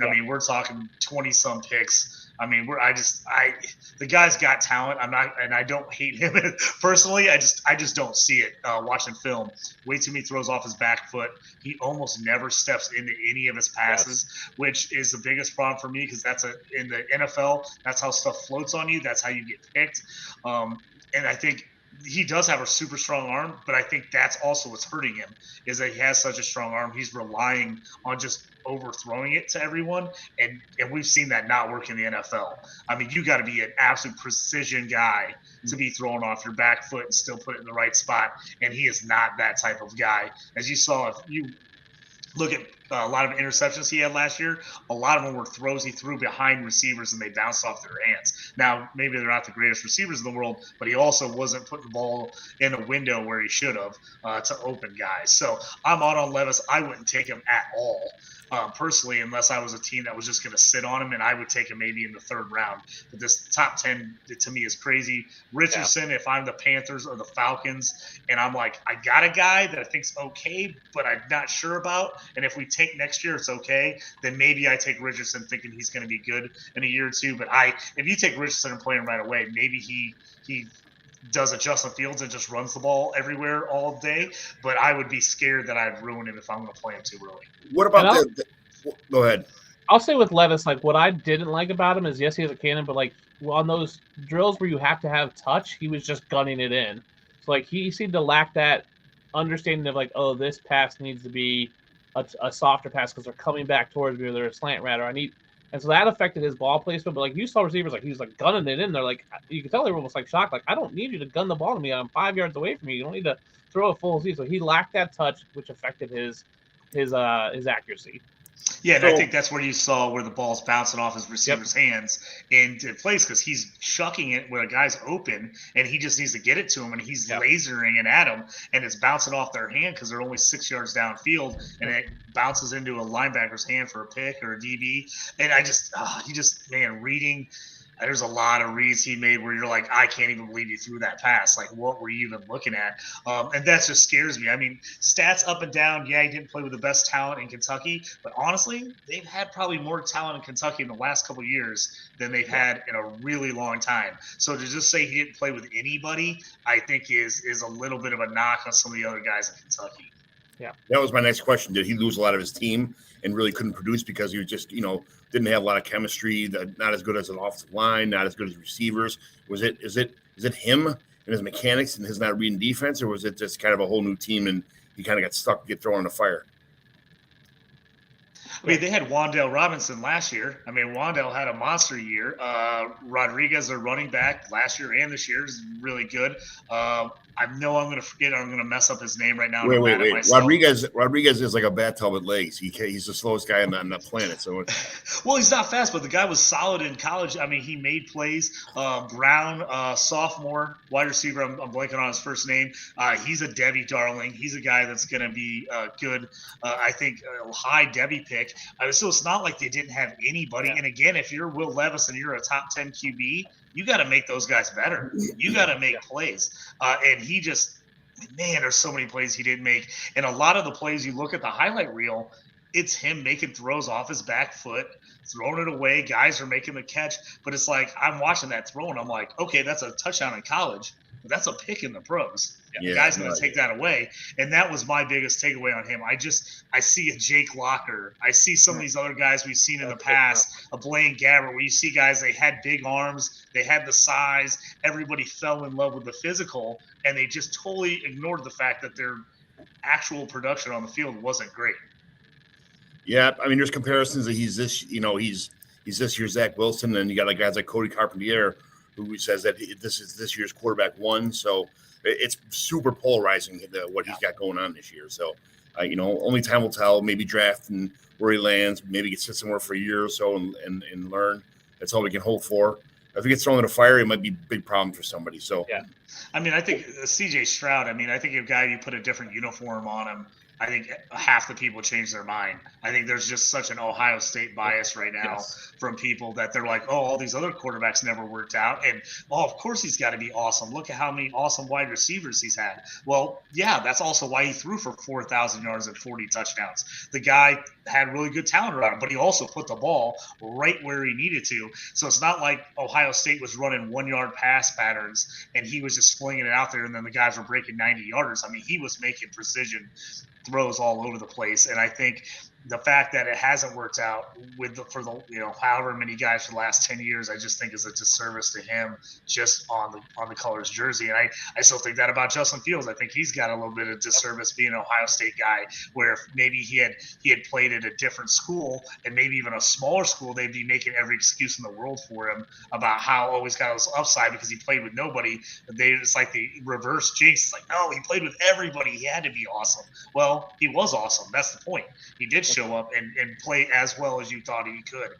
I mean, we're talking 20-some picks. I mean, the guy's got talent. I don't hate him personally. I just don't see it watching film. Way too many throws off his back foot. He almost never steps into any of his passes, which is the biggest problem for me because in the NFL, that's how stuff floats on you. That's how you get picked. And I think he does have a super strong arm, but I think that's also what's hurting him is that he has such a strong arm. He's relying on just overthrowing it to everyone, and we've seen that not work in the NFL. I mean, you got to be an absolute precision guy to be throwing off your back foot and still put it in the right spot, and he is not that type of guy. As you saw, if you look at a lot of interceptions he had last year, a lot of them were throws he threw behind receivers and they bounced off their hands. Now, maybe they're not the greatest receivers in the world, but he also wasn't putting the ball in a window where he should have to open guys. So I'm on Levis. I wouldn't take him at all. Personally, unless I was a team that was just going to sit on him, and I would take him maybe in the 3rd round. But this top 10 to me is crazy. Richardson, if I'm the Panthers or the Falcons, and I'm like, I got a guy that I think's okay, but I'm not sure about, and if we take next year, it's okay, then maybe I take Richardson thinking he's going to be good in a year or two. But if you take Richardson and play him right away, maybe he does a Justin Fields and just runs the ball everywhere all day, but I would be scared that I'd ruin him if I'm going to play him too early. What about go ahead. I'll say with Levis, what I didn't like about him is, yes, he has a cannon, but on those drills where you have to have touch, he was just gunning it in. So he seemed to lack that understanding of oh, this pass needs to be a softer pass because they're coming back towards me or they're a slant route and so that affected his ball placement. But you saw receivers he was gunning it in. They're you could tell they were almost shocked. I don't need you to gun the ball to me. I'm 5 yards away from you. You don't need to throw a full Z. So he lacked that touch, which affected his accuracy. Yeah, and So- I think that's where you saw where the ball's bouncing off his receiver's hands into place because he's chucking it when a guy's open and he just needs to get it to him and he's lasering it at him and it's bouncing off their hand because they're only 6 yards downfield and it bounces into a linebacker's hand for a pick or a DB. And reading. There's a lot of reads he made where you're like, I can't even believe you threw that pass. Like, what were you even looking at? And that just scares me. I mean, stats up and down. Yeah, he didn't play with the best talent in Kentucky, but honestly, they've had probably more talent in Kentucky in the last couple of years than they've had in a really long time. So to just say he didn't play with anybody, I think is a little bit of a knock on some of the other guys in Kentucky. Yeah, that was my next question. Did he lose a lot of his team and really couldn't produce because he was just, didn't have a lot of chemistry, not as good as an offensive line, not as good as receivers? Is it him and his mechanics and his not reading defense, or was it just kind of a whole new team and he kind of got stuck, get thrown in the fire? I mean, they had Wan'Dale Robinson last year. I mean, Wan'Dale had a monster year. Rodriguez, their running back, last year and this year is really good. I know I'm going to forget. I'm going to mess up his name right now. Wait. Rodriguez is like a bathtub with legs. He's the slowest guy on the planet. So, well, he's not fast, but the guy was solid in college. I mean, he made plays. Brown, sophomore wide receiver. I'm blanking on his first name. He's a Debbie darling. He's a guy that's going to be good. I think a high Debbie pick. So it's not like they didn't have anybody. Yeah. And again, if you're Will Levis and you're a top 10 QB, you got to make those guys better. You got to make plays. And he just, man, there's so many plays he didn't make. And a lot of the plays, you look at the highlight reel, it's him making throws off his back foot, throwing it away. Guys are making the catch. But it's like, I'm watching that throw, and I'm like, okay, that's a touchdown in college. But that's a pick in the pros. The guy's going to take that away. And that was my biggest takeaway on him. I see a Jake Locker. I see some of these other guys we've seen in the past, a Blaine Gabbert, where you see guys, they had big arms, they had the size, everybody fell in love with the physical, and they just totally ignored the fact that their actual production on the field wasn't great. Yeah, I mean, there's comparisons that he's this year's Zach Wilson, and you got like guys like Cody Carpentier, who says that this is this year's quarterback one. So it's super polarizing what he's got going on this year. So, only time will tell. Maybe draft and where he lands. Maybe he gets somewhere for a year or so and learn. That's all we can hope for. If he gets thrown in the fire, it might be a big problem for somebody. So, yeah. I mean, I think C.J. Stroud. I mean, I think a guy, you put a different uniform on him, I think half the people change their mind. I think there's just such an Ohio State bias right now from people that they're like, oh, all these other quarterbacks never worked out. And, of course he's got to be awesome. Look at how many awesome wide receivers he's had. Well, yeah, that's also why he threw for 4,000 yards and 40 touchdowns. The guy had really good talent around him, but he also put the ball right where he needed to. So it's not like Ohio State was running 1-yard pass patterns and he was just flinging it out there and then the guys were breaking 90 yarders. I mean, he was making precision throws all over the place. And I think the fact that it hasn't worked out for however many guys for the last 10 years, I just think is a disservice to him just on the colors jersey. And I still think that about Justin Fields. I think he's got a little bit of disservice being an Ohio State guy, where if maybe he had played at a different school and maybe even a smaller school, they'd be making every excuse in the world for him about how he's got his upside because he played with nobody. It's like the reverse jinx. It's like, no, he played with everybody. He had to be awesome. Well, he was awesome. That's the point. He did show up and play as well as you thought he could.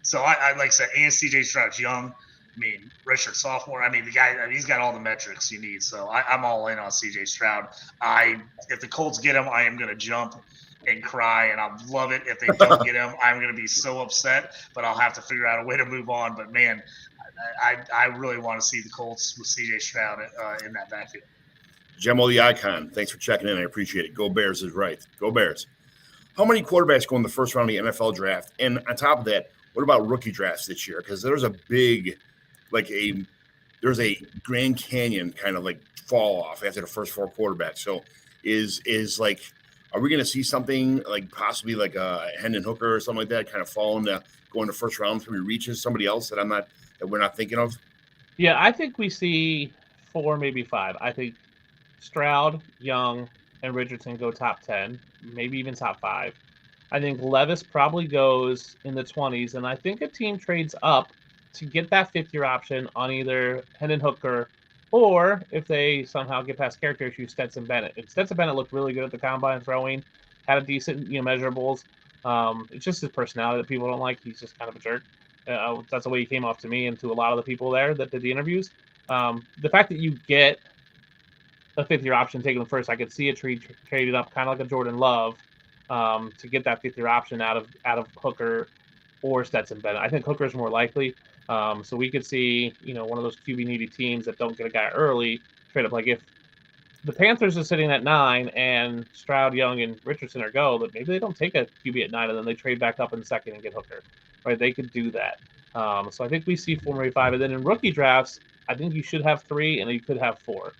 So I like I said, and C.J. Stroud's young. I mean, Richard sophomore. I mean, the guy, he's got all the metrics you need. So I'm all in on C.J. Stroud. If the Colts get him, I am going to jump and cry, and I'll love it. If they don't get him, I'm going to be so upset, but I'll have to figure out a way to move on. But, man, I really want to see the Colts with C.J. Stroud in that backfield. Jemo the Icon, thanks for checking in. I appreciate it. Go Bears is right. Go Bears. How many quarterbacks go in the first round of the NFL draft? And on top of that, what about rookie drafts this year? Because there's a big, there's a Grand Canyon kind of fall off after the first 4 quarterbacks. So are we going to see something possibly like a Hendon Hooker or something like that kind of fall into going to first round before he reaches somebody else that we're not thinking of? Yeah, I think we see 4, maybe 5. I think Stroud, Young, and Richardson go top 10, maybe even top 5. I think Levis probably goes in the 20s, and I think a team trades up to get that 5th-year option on either Hendon Hooker or, if they somehow get past character issues, Stetson Bennett. And Stetson Bennett looked really good at the combine throwing, had a decent measurables. It's just his personality that people don't like. He's just kind of a jerk. That's the way he came off to me and to a lot of the people there that did the interviews. The fact that you get a fifth-year option taken first, I could see it traded up kind of like a Jordan Love to get that fifth-year option out of Hooker or Stetson Bennett. I think Hooker's more likely. So we could see, one of those QB needy teams that don't get a guy early trade up. Like if the Panthers are sitting at 9 and Stroud, Young, and Richardson are go, but maybe they don't take a QB at 9 and then they trade back up in the second and get Hooker. Right? They could do that. So I think we see 4, maybe 5. And then in rookie drafts, I think you should have 3 and you could have 4.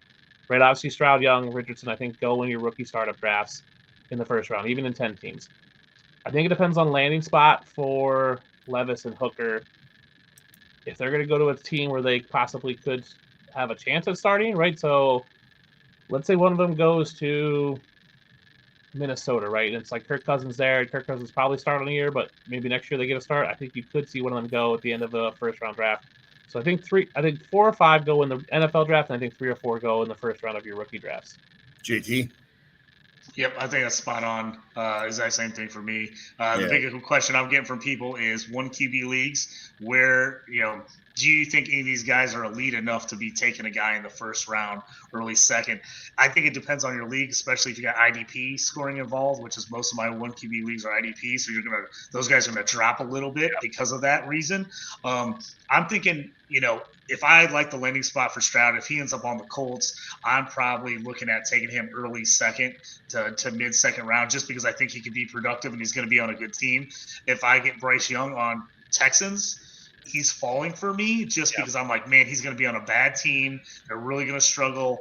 Right? Obviously, Stroud, Young, Richardson, I think go in your rookie startup drafts in the first round, even in 10 teams. I think it depends on landing spot for Levis and Hooker. If they're going to go to a team where they possibly could have a chance at starting, right? So let's say one of them goes to Minnesota, right? And it's like Kirk Cousins there. Kirk Cousins probably start on the year, but maybe next year they get a start. I think you could see one of them go at the end of the first round draft. So I think 4 or 5 go in the NFL draft, and I think 3 or 4 go in the first round of your rookie drafts. JT? Yep, I think that's spot on. Exact same thing for me. The big question I'm getting from people is 1 QB leagues where, do you think any of these guys are elite enough to be taking a guy in the first round, early second? I think it depends on your league, especially if you got IDP scoring involved, which is most of my 1 QB leagues are IDP. So those guys are going to drop a little bit because of that reason. I'm thinking, if I like the landing spot for Stroud, if he ends up on the Colts, I'm probably looking at taking him early second to mid second round, just because I think he can be productive and he's going to be on a good team. If I get Bryce Young on Texans, he's falling for me just because I'm like, man, he's going to be on a bad team. They're really going to struggle.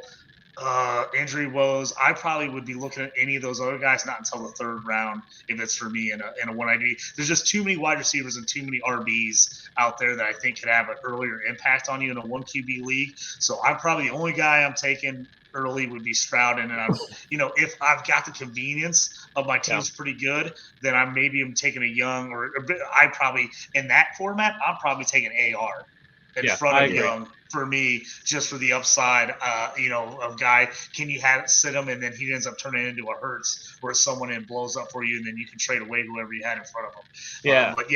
Injury woes. I probably would be looking at any of those other guys not until the 3rd round if it's for me in a 1 IDP. There's just too many wide receivers and too many RBs out there that I think could have an earlier impact on you in a 1 QB league. So I'm probably the only guy I'm taking early would be Stroud, and then I'm, if I've got the convenience of my team's pretty good, then I'm taking a Young or I probably in that format I'm probably taking AR in front of Young for me, just for the upside, of guy. Can you sit him and then he ends up turning into a Hurts where someone blows up for you and then you can trade away whoever you had in front of him. But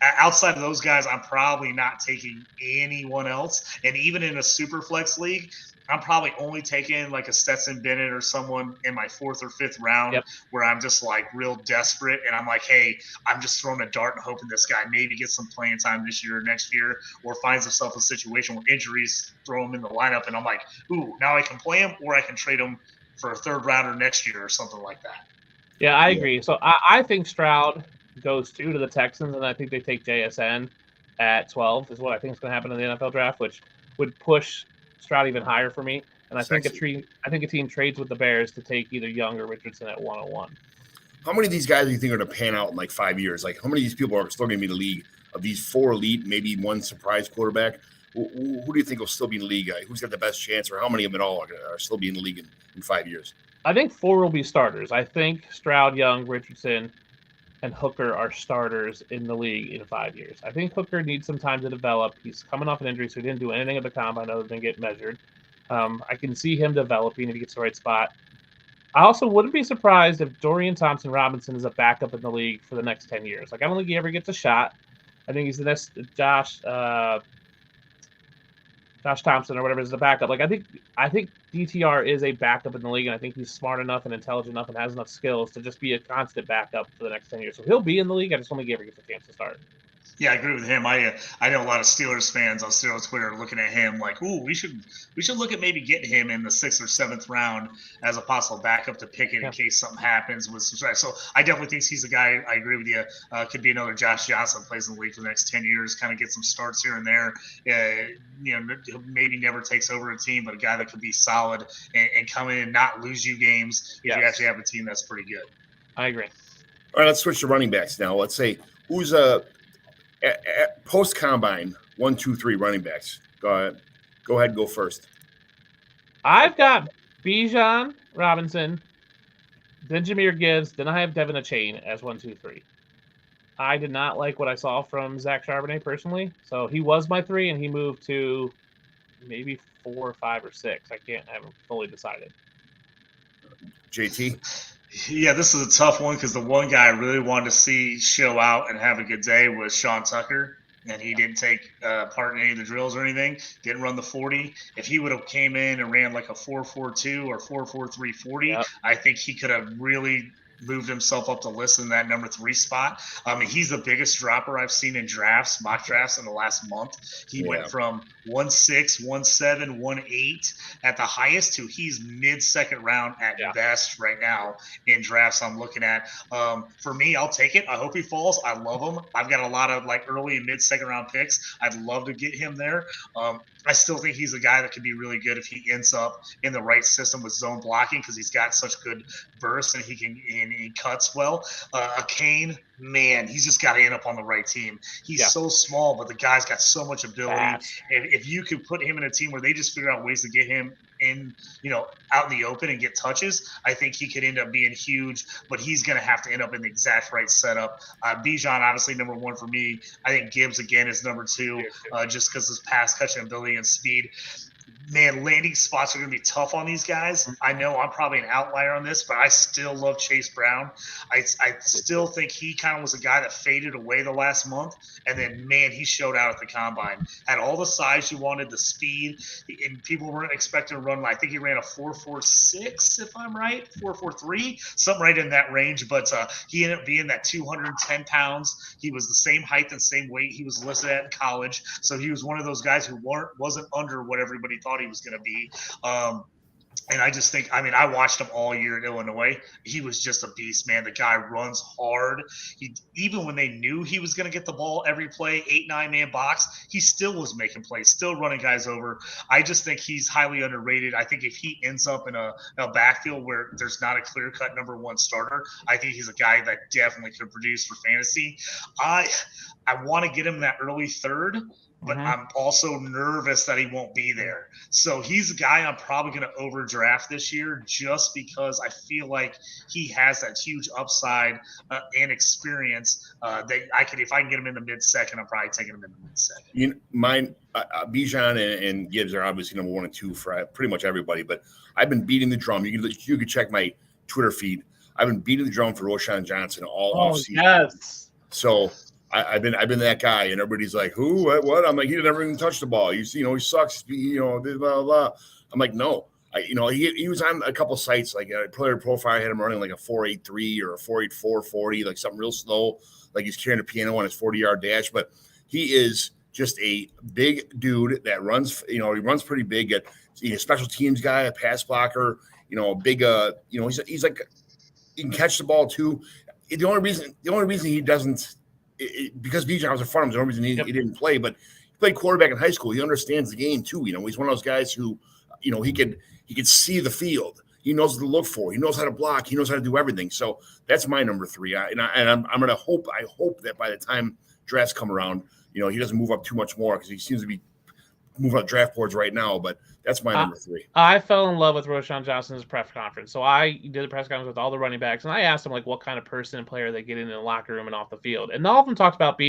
outside of those guys, I'm probably not taking anyone else. And even in a super flex league, I'm probably only taking like a Stetson Bennett or someone in my 4th or 5th round where I'm just like real desperate. And I'm like, hey, I'm just throwing a dart and hoping this guy maybe gets some playing time this year or next year, or finds himself in a situation where injuries throw him in the lineup. And I'm like, ooh, now I can play him or I can trade him for a 3rd rounder next year or something like that. Yeah, I agree. So I think Stroud goes to the Texans, and I think they take JSN at 12 is what I think is going to happen in the NFL draft, which would push Stroud even higher for me. And I think a team trades with the Bears to take either Young or Richardson at 101. How many of these guys do you think are going to pan out in like 5 years? Like, how many of these people are still going to be in the league? Of these 4 elite, maybe 1 surprise quarterback, who do you think will still be in the league? Who's got the best chance, or how many of them at all are still be in the league in 5 years? I think 4 will be starters. I think Stroud, Young, Richardson, and Hooker are starters in the league in 5 years. I think Hooker needs some time to develop. He's coming off an injury, so he didn't do anything at the combine other than get measured. I can see him developing if he gets the right spot. I also wouldn't be surprised if Dorian Thompson-Robinson is a backup in the league for the next 10 years. Like, I don't think he ever gets a shot. I think he's the next Josh Thompson or whatever is the backup. Like, I think DTR is a backup in the league, and I think he's smart enough and intelligent enough and has enough skills to just be a constant backup for the next 10 years. So he'll be in the league. I just don't think he ever gets a chance to start. Yeah, I agree with him. I know a lot of Steelers fans on Steelers Twitter looking at him like, ooh, we should look at maybe getting him in the 6th or 7th round as a possible backup to pick it in case something happens with some. So I definitely think he's a guy. I agree with you. Could be another Josh Johnson, plays in the league for the next 10 years, kind of get some starts here and there. Maybe never takes over a team, but a guy that could be solid and come in and not lose you games if you actually have a team that's pretty good. I agree. All right, let's switch to running backs now. Let's say who's post combine 1, 2, 3 running backs. Go ahead, go first. I've got Bijan Robinson, then Jahmyr Gibbs, then I have Devin Achane as 1, 2, 3. I did not like what I saw from Zach Charbonnet personally, so he was my 3, and he moved to maybe 4, 5, or 6. I haven't fully decided. JT? Yeah, this is a tough one because the one guy I really wanted to see show out and have a good day was Sean Tucker, and he didn't take part in any of the drills or anything. Didn't run the 40. If he would have came in and ran like a 4.42 or 4.43 40, Yep. I think he could have really moved himself up the list in that number 3 spot. I mean, he's the biggest dropper I've seen in drafts, mock drafts in the last month. He Yeah. went from 1.6, 1.7, 1.8 at the highest to he's mid-second round at Yeah. best right now in drafts I'm looking at. For me, I'll take it. I hope he falls. I love him. I've got a lot of like early and mid-second round picks. I'd love to get him there. I still think he's a guy that could be really good if he ends up in the right system with zone blocking because he's got such good bursts and he cuts well. A Kane, man, he's just got to end up on the right team. He's Yeah. so small, but the guy's got so much ability. Fast. If you could put him in a team where they just figure out ways to get him in, out in the open and get touches, I think he could end up being huge, but he's going to have to end up in the exact right setup. Bijan, obviously, number 1 for me. I think Gibbs, again, is number 2, just because his pass catching ability and speed. Man, landing spots are going to be tough on these guys. I know I'm probably an outlier on this, but I still love Chase Brown. I still think he kind of was a guy that faded away the last month, and then, man, he showed out at the combine. Had all the size you wanted, the speed, and people weren't expecting to run. I think he ran a 4.46, if I'm right, 4.43, something right in that range. But he ended up being that 210 pounds. He was the same height and same weight he was listed at in college, so he was one of those guys who wasn't under what everybody thought he was going to be. And I just think, I watched him all year in Illinois. He was just a beast, man. The guy runs hard. Even when they knew he was going to get the ball every play, 8-9 man box, he still was making plays, still running guys over. I just think he's highly underrated. I think if he ends up in a backfield where there's not a clear-cut number 1 starter, I think he's a guy that definitely could produce for fantasy. I want to get him that early 3rd. But I'm also nervous that he won't be there. So he's a guy I'm probably going to overdraft this year just because I feel like he has that huge upside and experience that if I can get him in the mid-second, I'm probably taking him in the mid-second. Mine, Bijan and Gibbs are obviously number 1 and 2 for pretty much everybody, but I've been beating the drum. You can check my Twitter feed. I've been beating the drum for Roschon Johnson all offseason. Yes. So I've been that guy, and everybody's like, "Who? What?" I'm like, "He never even touched the ball. He sucks. Blah blah blah." I'm like, "No." He was on a couple sites like Player Profile. I had him running like a 4.83 or a 4.84 40, like something real slow, like he's carrying a piano on his 40-yard dash. But he is just a big dude that runs. He runs pretty big. He's a special teams guy, a pass blocker. Big. He's like he can catch the ball too. The only reason he doesn't. Because Bijan was in front of him, the only reason he didn't play, but he played quarterback in high school. He understands the game too. He's one of those guys who, he could see the field. He knows what to look for. He knows how to block. He knows how to do everything. So that's my number 3. I'm gonna hope. I hope that by the time drafts come around, he doesn't move up too much more because he seems to be moving up draft boards right now. But that's my number 3. I fell in love with Roschon Johnson's press conference. So I did a press conference with all the running backs, and I asked them what kind of person and player they get in the locker room and off the field. And all of them talked about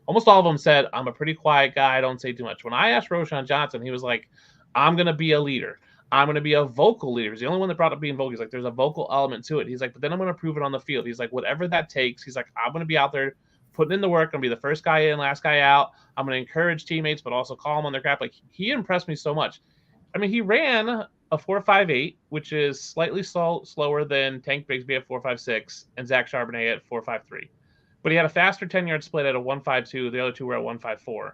almost all of them said, "I'm a pretty quiet guy. I don't say too much." When I asked Roschon Johnson, he was like, "I'm going to be a leader. I'm going to be a vocal leader." He's the only one that brought up being vocal. He's like, "There's a vocal element to it." He's like, "But then I'm going to prove it on the field." He's like, "Whatever that takes." He's like, "I'm going to be out there putting in the work. I'm going to be the first guy in, last guy out. I'm going to encourage teammates, but also call them on their crap." Like, he impressed me so much. He ran a 4.58, which is slightly slower than Tank Bigsby at 4.56 and Zach Charbonnet at 4.53. But he had a faster 10-yard split at a 1.52. The other two were at 1.54.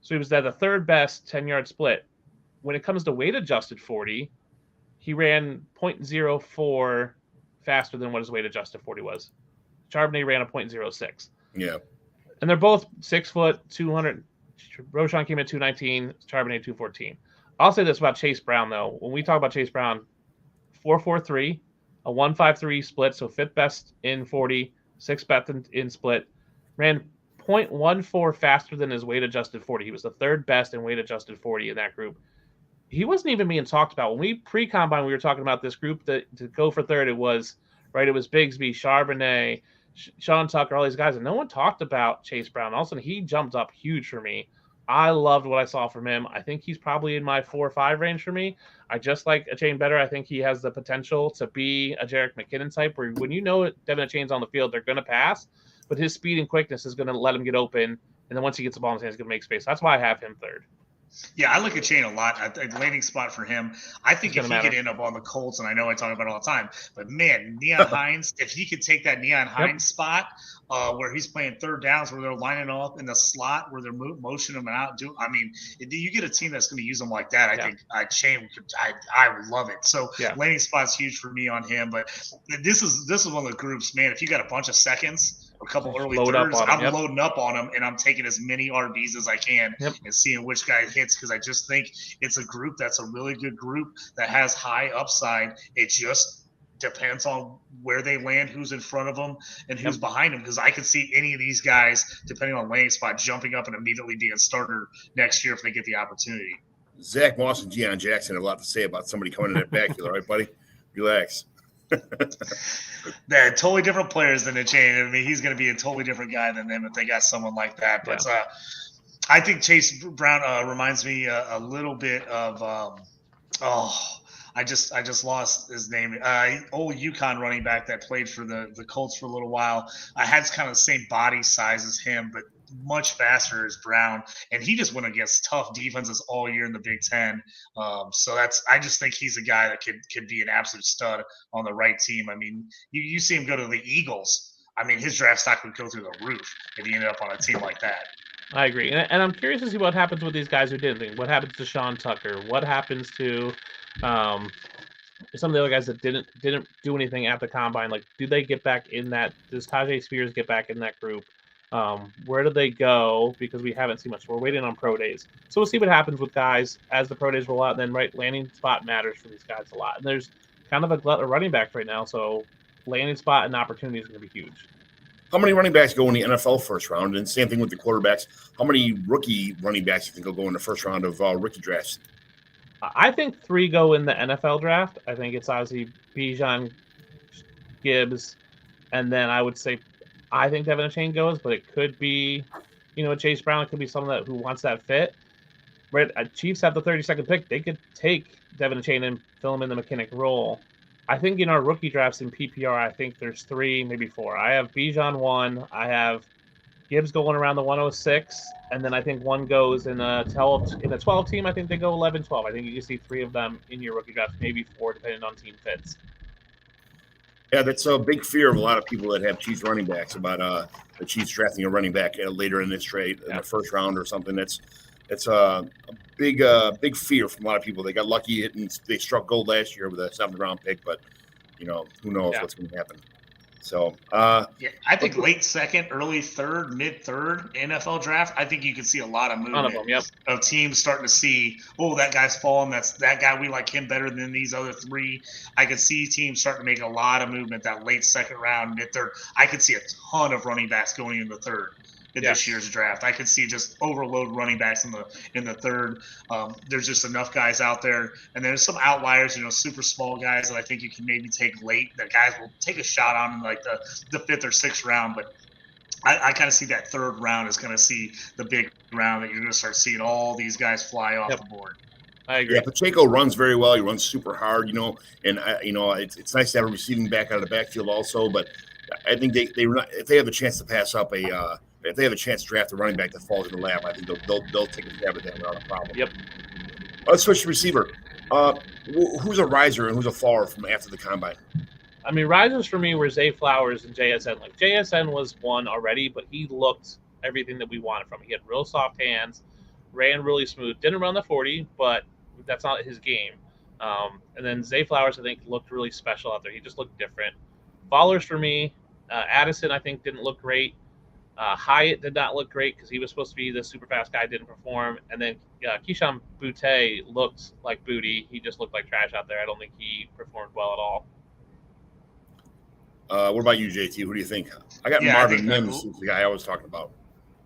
So he was at the 3rd best 10-yard split. When it comes to weight-adjusted 40, he ran 0.04 faster than what his weight-adjusted 40 was. Charbonnet ran a 0.06. Yeah. And they're both 6 foot, 200. Roschon came at 219, Charbonnet 214. I'll say this about Chase Brown, though. When we talk about Chase Brown, 4.43, a 1.53 split, so 5th best in 40, 6th best in split, ran 0.14 faster than his weight-adjusted 40. He was the 3rd best in weight-adjusted 40 in that group. He wasn't even being talked about. When we pre-combine, we were talking about this group that to go for 3rd, it was Bigsby, Charbonnet, Sean Tucker, all these guys, and no one talked about Chase Brown. All of a sudden, he jumped up huge for me. I loved what I saw from him. I think he's probably in my 4 or 5 range for me. I just like Achane better. I think he has the potential to be a Jerick McKinnon type where when you know Devin Achane's on the field, they're going to pass, but his speed and quickness is going to let him get open. And then once he gets the ball in his hands, he's going to make space. That's why I have him third. Yeah, I look at Chain a lot. A landing spot for him. I think if he matter. could end up on the Colts, and I know I talk about it all the time, but man, Neon Hines, if he could take that Neon Hines spot where he's playing third downs, where they're lining up in the slot, where they're motion him out. You get a team that's going to use him like that. I think Chain could. I would love it. So landing spot's huge for me on him. But this is one of the groups, man. If you got a bunch of seconds. A couple early thirds. I'm loading up on them, and I'm taking as many RBs as I can and seeing which guy hits because I just think it's a group that's a really good group that has high upside. It just depends on where they land, who's in front of them, and who's behind them because I could see any of these guys, depending on landing spot, jumping up and immediately being a starter next year if they get the opportunity. Zach Moss and Deion Jackson have a lot to say about somebody coming in that backfield, right, buddy? Relax. They're totally different players than Achane. I mean, he's going to be a totally different guy than them if they got someone like that. But I think Chase Brown reminds me a little bit of I just lost his name. Old UConn running back that played for the Colts for a little while. I had kind of the same body size as him, but much faster as Brown, and he just went against tough defenses all year in the Big Ten. So I just think he's a guy that could be an absolute stud on the right team. I mean, you see him go to the Eagles. I mean, his draft stock would go through the roof if he ended up on a team like that. I agree, and I'm curious to see what happens with these guys who didn't think. What happens to Sean Tucker? What happens to some of the other guys that didn't do anything at the combine? Like, do they get back in that? Does Tajay Spears get back in that group? Where do they go? Because we haven't seen much. We're waiting on pro days. So we'll see what happens with guys as the pro days roll out. And then, landing spot matters for these guys a lot. And there's kind of a glut of running backs right now. So landing spot and opportunity is going to be huge. How many running backs go in the NFL first round? And same thing with the quarterbacks. How many rookie running backs you think will go in the first round of rookie drafts? I think 3 go in the NFL draft. I think it's obviously Bijan, Gibbs, and then I would say I think Devin Achane goes, but it could be, a Chase Brown. It could be someone who wants that fit. Right? Chiefs have the 32nd pick. They could take Devin Achane and fill him in the McKinnon role. I think in our rookie drafts in PPR, I think there's 3, maybe 4. I have Bijan 1. I have Gibbs going around the 106, and then I think 1 goes in a 12 team. I think they go 11-12. I think you can see 3 of them in your rookie drafts, maybe 4, depending on team fits. Yeah, that's a big fear of a lot of people that have Chiefs running backs about the Chiefs drafting a running back later in this trade in the first round or something. It's a big fear from a lot of people. They got lucky and they struck gold last year with a 7th round pick, but who knows what's going to happen. So I think late second, early third, mid third NFL draft. I think you could see a lot of movement of teams starting to see, that guy's falling. That's that guy. We like him better than these other 3. I could see teams starting to make a lot of movement that late second round, mid third. I could see a ton of running backs going in the third. In this year's draft, I could see just overload running backs in the third. There's just enough guys out there, and there's some outliers, super small guys that I think you can maybe take late. That guys will take a shot on in like the 5th or 6th round, but I kind of see that 3rd round is going to see the big round that you're going to start seeing all these guys fly off the board. I agree. Yeah, Pacheco runs very well. He runs super hard, and it's nice to have a receiving back out of the backfield also. But I think if they have a chance to pass up if they have a chance to draft a running back that falls in the lap, I think they'll take a stab at that without a problem. Yep. Let's switch to receiver. Who's a riser and who's a faller from after the combine? I mean, risers for me were Zay Flowers and JSN. Like JSN was one already, but he looked everything that we wanted from him. He had real soft hands, ran really smooth, didn't run the 40, but that's not his game. And then Zay Flowers, I think, looked really special out there. He just looked different. Fallers for me, Addison, I think, didn't look great. Hyatt did not look great because he was supposed to be the super fast guy, didn't perform. And then Keyshawn Boutte looked like booty. He just looked like trash out there. I don't think he performed well at all. What about you, JT? Who do you think? I got Marvin Mims, who's the guy I was talking about.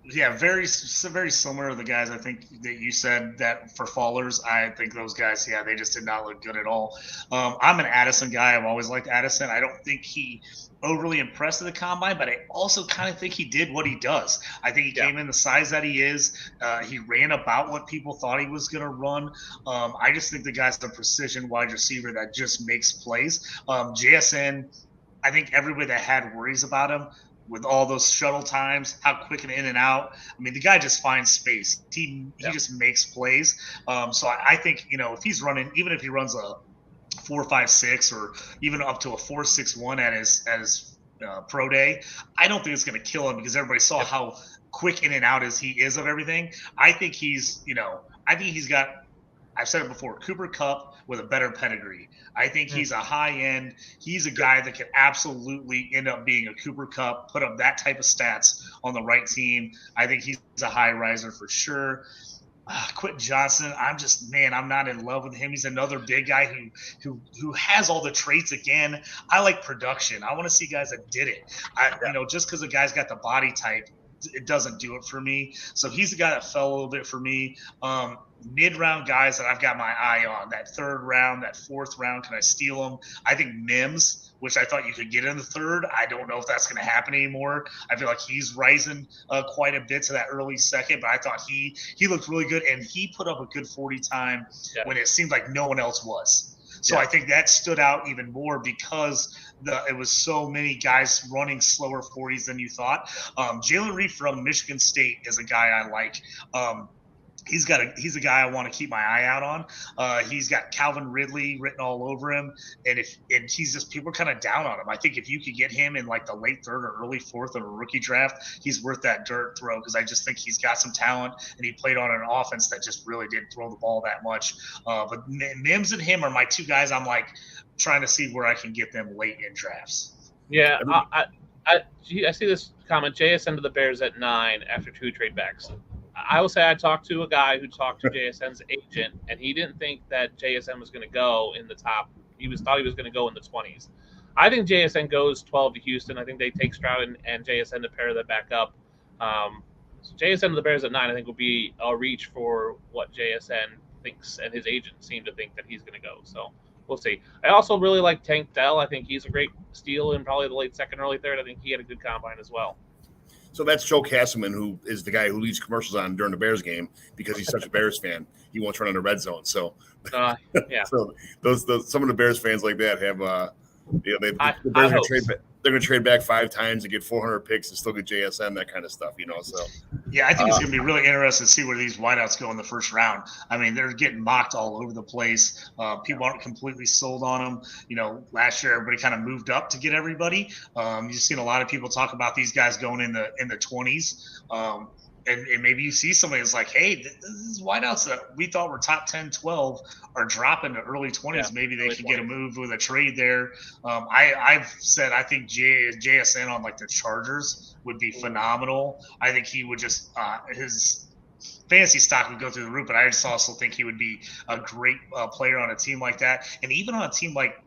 Yeah, very similar to the guys I think that you said that for fallers. I think those guys, yeah, they just did not look good at all. I'm an Addison guy. I've always liked Addison. I don't think he overly impressed at the combine, but I also kind of think he did what he does. I think he came in the size that he is. He ran about what people thought he was going to run. I just think the guy's a precision wide receiver that just makes plays. JSN, I think everybody that had worries about him with all those shuttle times, how quick and in and out. I mean, the guy just finds space. He just makes plays. So I think, if he's running, even if he runs a 4.56 or even up to a 4.61 at his pro day, I don't think it's going to kill him because everybody saw how quick in and out as he is of everything. I think he's got, I've said it before, Cooper Kupp with a better pedigree. I think he's a high end. He's a guy that could absolutely end up being a Cooper Kupp, put up that type of stats on the right team. I think he's a high riser for sure. Quentin Johnson, I'm not in love with him. He's another big guy who has all the traits again. I like production. I want to see guys that did it. Just because a guy's got the body type, it doesn't do it for me. So he's the guy that fell a little bit for me. Mid-round guys that I've got my eye on, that third round, that fourth round, can I steal them? I think Mims, which I thought you could get in the third. I don't know if that's going to happen anymore. I feel like he's rising quite a bit to that early second, but I thought he looked really good, and he put up a good 40 time when it seemed like no one else was. So I think that stood out even more because it was so many guys running slower 40s than you thought. Jalen Reed from Michigan State is a guy I like. He's a guy I want to keep my eye out on. He's got Calvin Ridley written all over him, and he's just, people are kind of down on him. I think if you could get him in like the late third or early fourth of a rookie draft, he's worth that dirt throw because I just think he's got some talent and he played on an offense that just really didn't throw the ball that much. But Mims and him are my two guys. I'm like trying to see where I can get them late in drafts. Yeah, I see this comment. JSN to the Bears at 9 after 2 trade backs. I will say I talked to a guy who talked to JSN's agent, and he didn't think that JSN was going to go in the top. Thought he was going to go in the 20s. I think JSN goes 12 to Houston. I think they take Stroud and JSN to pair that back up. So JSN to the Bears at 9, I think, will be a reach for what JSN thinks, and his agent seemed to think that he's going to go. So we'll see. I also really like Tank Dell. I think he's a great steal in probably the late second, early third. I think he had a good combine as well. So that's Joe Castleman, who is the guy who leaves commercials on during the Bears game because he's such a Bears fan. He won't turn on the red zone. So, so those some of the Bears fans like that have the Bears they're going to trade back 5 times and get 400 picks and still get JSN, that kind of stuff, So yeah, I think it's going to be really interesting to see where these wideouts go in the first round. I mean, they're getting mocked all over the place. People aren't completely sold on them. Last year everybody kind of moved up to get everybody. You've seen a lot of people talk about these guys going in the 20s. And maybe you see somebody that's like, hey, these wideouts that we thought were top 10, 12 are dropping to early 20s. Yeah, maybe they could get a move with a trade there. I've said I think JSN on like the Chargers would be phenomenal. I think he would just his fantasy stock would go through the roof, but I just also think he would be a great player on a team like that. And even on a team like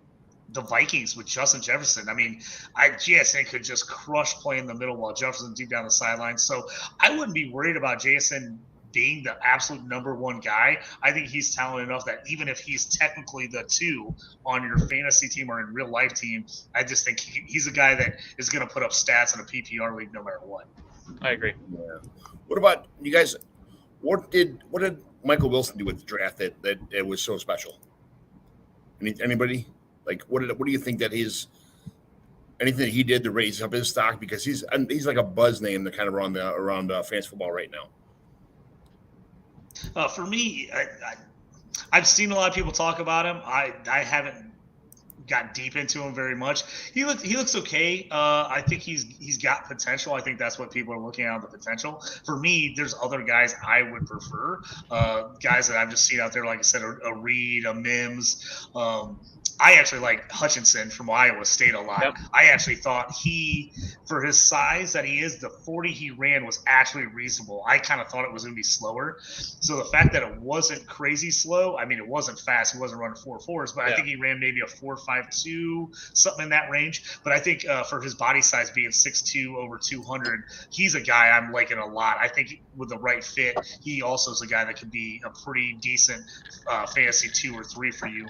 the Vikings with Justin Jefferson. I mean, JSN could just crush play in the middle while Jefferson deep down the sideline. So I wouldn't be worried about JSN being the absolute number one guy. I think he's talented enough that even if he's technically the 2 on your fantasy team or in real life team, I just think he's a guy that is going to put up stats in a PPR league no matter what. I agree. Yeah. What about you guys? What did Michael Wilson do with the draft that it was so special? Anybody? Like, what do you think that anything that he did to raise up his stock? Because he's like a buzz name that kind of around fantasy football right now. For me, I've seen a lot of people talk about him. I haven't got deep into him very much. He looks okay. I think he's got potential. I think that's what people are looking at, the potential. For me, there's other guys I would prefer. Guys that I've just seen out there, like I said, a Reed, a Mims. I actually like Hutchinson from Iowa State a lot. Yep. I actually thought for his size that he is, the 40 he ran was actually reasonable. I kind of thought it was going to be slower. So the fact that it wasn't crazy slow, I mean, it wasn't fast. He wasn't running 4.4s, but I think he ran maybe a 4.52, something in that range. But I think for his body size being 6'2", over 200, he's a guy I'm liking a lot. I think with the right fit, he also is a guy that could be a pretty decent fantasy 2 or 3 for you.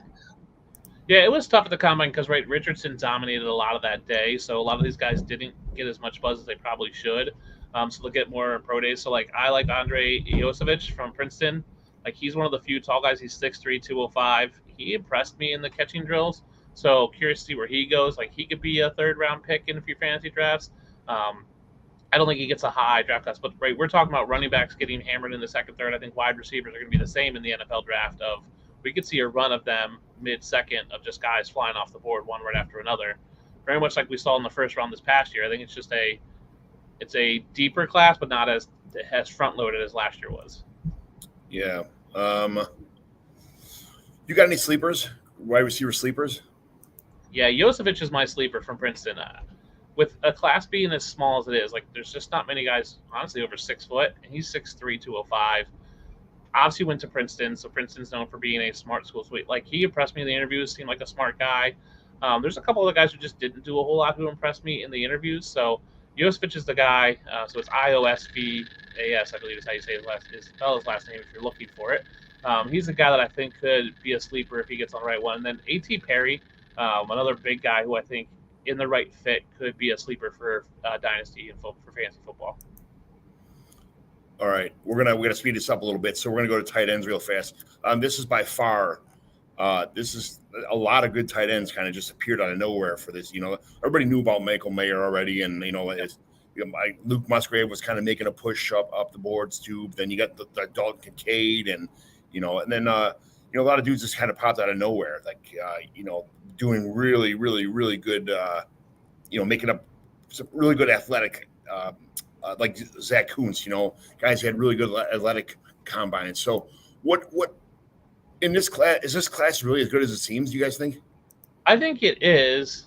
Yeah, it was tough at the combine because Richardson dominated a lot of that day, so a lot of these guys didn't get as much buzz as they probably should. So they'll get more pro days. So I like Andre Josevich from Princeton. He's one of the few tall guys. He's 6'3", 205. He impressed me in the catching drills. So curious to see where he goes. He could be a 3rd round pick in a few fantasy drafts. I don't think he gets a high draft class, but we're talking about running backs getting hammered in the 2nd, 3rd. I think wide receivers are going to be the same in the NFL draft. We could see a run of them mid-second of just guys flying off the board one right after another, very much like we saw in the 1st round this past year. I think it's just it's a deeper class, but not as front-loaded as last year was. Yeah. You got any sleepers? Wide receiver sleepers? Yeah, Josevich is my sleeper from Princeton. With a class being as small as it is, there's just not many guys, honestly, over 6 foot, and he's 6'3", 205. Obviously went to Princeton, so Princeton's known for being a smart school. So he impressed me in the interviews, seemed like a smart guy. There's a couple other guys who just didn't do a whole lot who impressed me in the interviews. So Josevich is the guy. So it's Iosvas, I believe is how you say his last name if you're looking for it. He's a guy that I think could be a sleeper if he gets on the right one. And then A.T. Perry, another big guy who I think in the right fit could be a sleeper for Dynasty and for fantasy football. All right, we're gonna speed this up a little bit, so we're gonna go to tight ends real fast. This is by far, this is a lot of good tight ends kind of just appeared out of nowhere for this. Everybody knew about Michael Mayer already, and Luke Musgrave was kind of making a push up the boards too. Then you got the Dalton Kincaid, and then a lot of dudes just kind of popped out of nowhere, doing really, really, really good, making up some really good athletic. Like Zach Kuntz, guys had really good athletic combine. And so what in this class, is this class really as good as it seems, do you guys think? I think it is.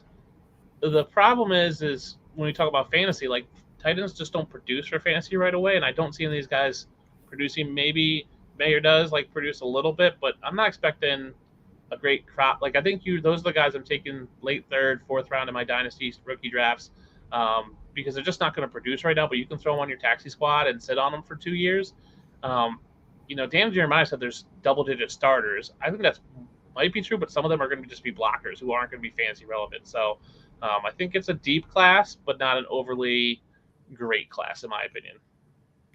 The problem is when we talk about fantasy, tight ends just don't produce for fantasy right away. And I don't see any of these guys producing. Maybe Mayer does produce a little bit, but I'm not expecting a great crop. I think those are the guys I'm taking late 3rd, 4th round in my dynasty rookie drafts. Because they're just not going to produce right now, but you can throw them on your taxi squad and sit on them for 2 years. Dan Jeremiah said there's double-digit starters. I think that might be true, but some of them are going to just be blockers who aren't going to be fantasy relevant. So I think it's a deep class, but not an overly great class, in my opinion.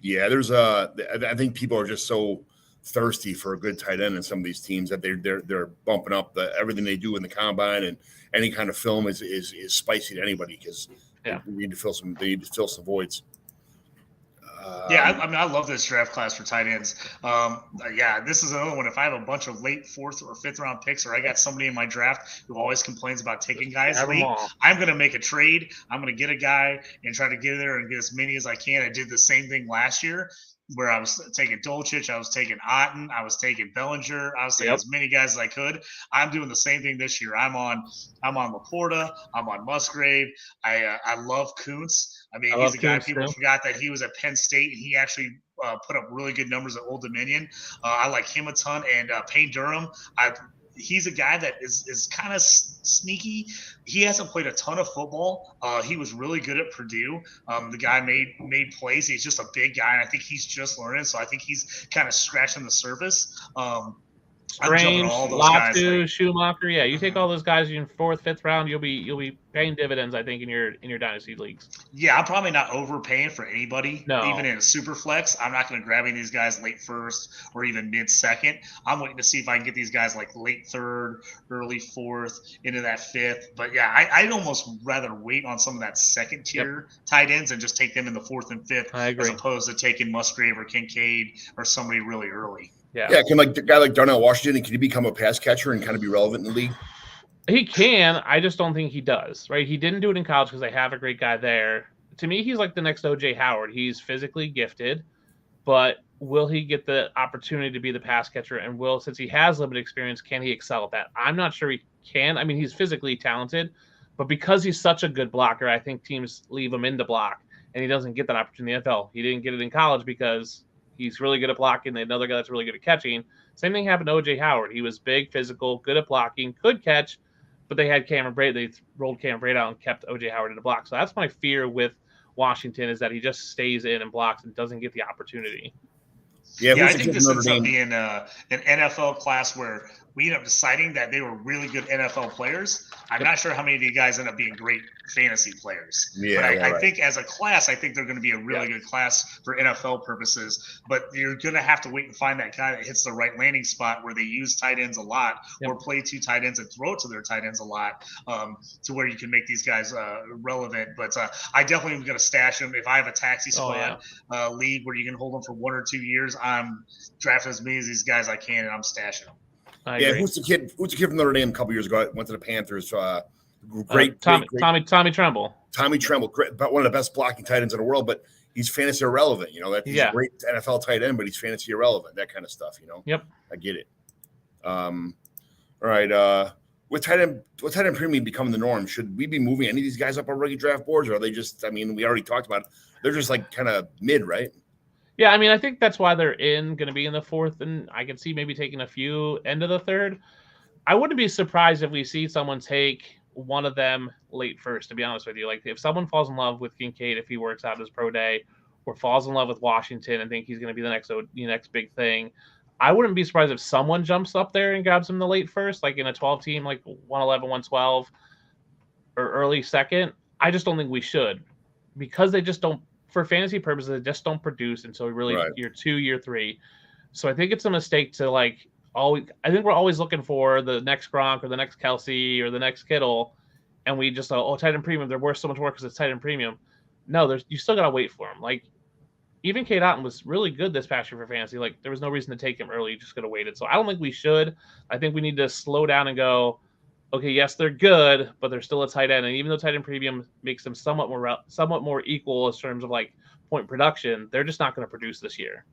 Yeah, I think people are just so thirsty for a good tight end in some of these teams that they're bumping up everything they do in the combine, and any kind of film is spicy to anybody because they need to fill some voids. I love this draft class for tight ends. This is another one. If I have a bunch of late 4th or 5th round picks, or I got somebody in my draft who always complains about taking guys late, I'm going to make a trade. I'm going to get a guy and try to get there and get as many as I can. I did the same thing last year, where I was taking Dolchich, I was taking Otten, I was taking Bellinger, I was taking as many guys as I could. I'm doing the same thing this year. I'm on Laporta, I'm on Musgrave. I love Kuntz. He's a guy people forgot that he was at Penn State, and he actually put up really good numbers at Old Dominion. I like him a ton, and Payne Durham. He's a guy that is kind of sneaky. He hasn't played a ton of football. He was really good at Purdue. The guy made plays. He's just a big guy, and I think he's just learning. So I think he's kind of scratching the surface. Strange, Latu, Schumacher. Yeah, you take all those guys in 4th, 5th round, you'll be paying dividends, I think, in your dynasty leagues. Yeah, I'm probably not overpaying for anybody. No. Even in a super flex, I'm not going to grab any of these guys late 1st or even mid 2nd. I'm waiting to see if I can get these guys late 3rd, early 4th, into that 5th. But yeah, I'd almost rather wait on some of that 2nd tier tight ends and just take them in the 4th and 5th, as opposed to taking Musgrave or Kincaid or somebody really early. Yeah, can a guy like Darnell Washington, can he become a pass catcher and kind of be relevant in the league? He can. I just don't think he does, right? He didn't do it in college because they have a great guy there. To me, he's like the next O.J. Howard. He's physically gifted, but will he get the opportunity to be the pass catcher? And since he has limited experience, can he excel at that? I'm not sure he can. I mean, he's physically talented, but because he's such a good blocker, I think teams leave him in to block, and he doesn't get that opportunity in the NFL. He didn't get it in college because he's really good at blocking. Another guy that's really good at catching. Same thing happened to O.J. Howard. He was big, physical, good at blocking, could catch, but they had Cameron Brate. They rolled Cameron Brate out and kept O.J. Howard in the block. So that's my fear with Washington, is that he just stays in and blocks and doesn't get the opportunity. Yeah, I think this ends up being an NFL class where we end up deciding that they were really good NFL players. I'm not sure how many of you guys end up being great fantasy players. Yeah, but I think as a class, I think they're going to be a really good class for NFL purposes. But you're going to have to wait and find that guy that hits the right landing spot where they use tight ends a lot or play two tight ends and throw it to their tight ends a lot to where you can make these guys relevant. But I definitely am going to stash them. If I have a taxi squad league where you can hold them for 1 or 2 years, I'm drafting as many of these guys I can, and I'm stashing them. Who's the kid from Notre Dame a couple years ago? Went to the Panthers. Great Tommy Tremble. Tommy Tremble, but one of the best blocking tight with in the world, but he's fantasy irrelevant. You know, that he's a great NFL tight end, but he's fantasy irrelevant. That kind of stuff. You know. Yep. I get it. All right. With tight end premium becoming the norm, should we be moving any of these guys up on rookie draft boards, or are they just? I mean, we already talked about it. They're just like kind of mid, right? Yeah, I mean, I think that's why they're going to be in the fourth, and I can see maybe taking a few end of the third. I wouldn't be surprised if we see someone take one of them late first, to be honest with you. Like, if someone falls in love with Kincaid, if he works out his pro day, or falls in love with Washington and think he's going to be the next big thing, I wouldn't be surprised if someone jumps up there and grabs him the late first, like in a 12 team, like 111, 112, or early second. I just don't think we should, because they just don't. For fantasy purposes, they just don't produce until really year 2, year 3. So I think it's a mistake to I think we're always looking for the next Gronk or the next Kelsey or the next Kittle, and we just tight end premium, they're worth so much more because it's tight end premium. No, you still gotta wait for them. Like, even Cade Otton was really good this past year for fantasy. Like, there was no reason to take him early. You just could have waited. So I don't think we should. I think we need to slow down and go, okay, yes, they're good, but they're still a tight end. And even though tight end premium makes them somewhat more equal in terms of like point production, they're just not going to produce this year.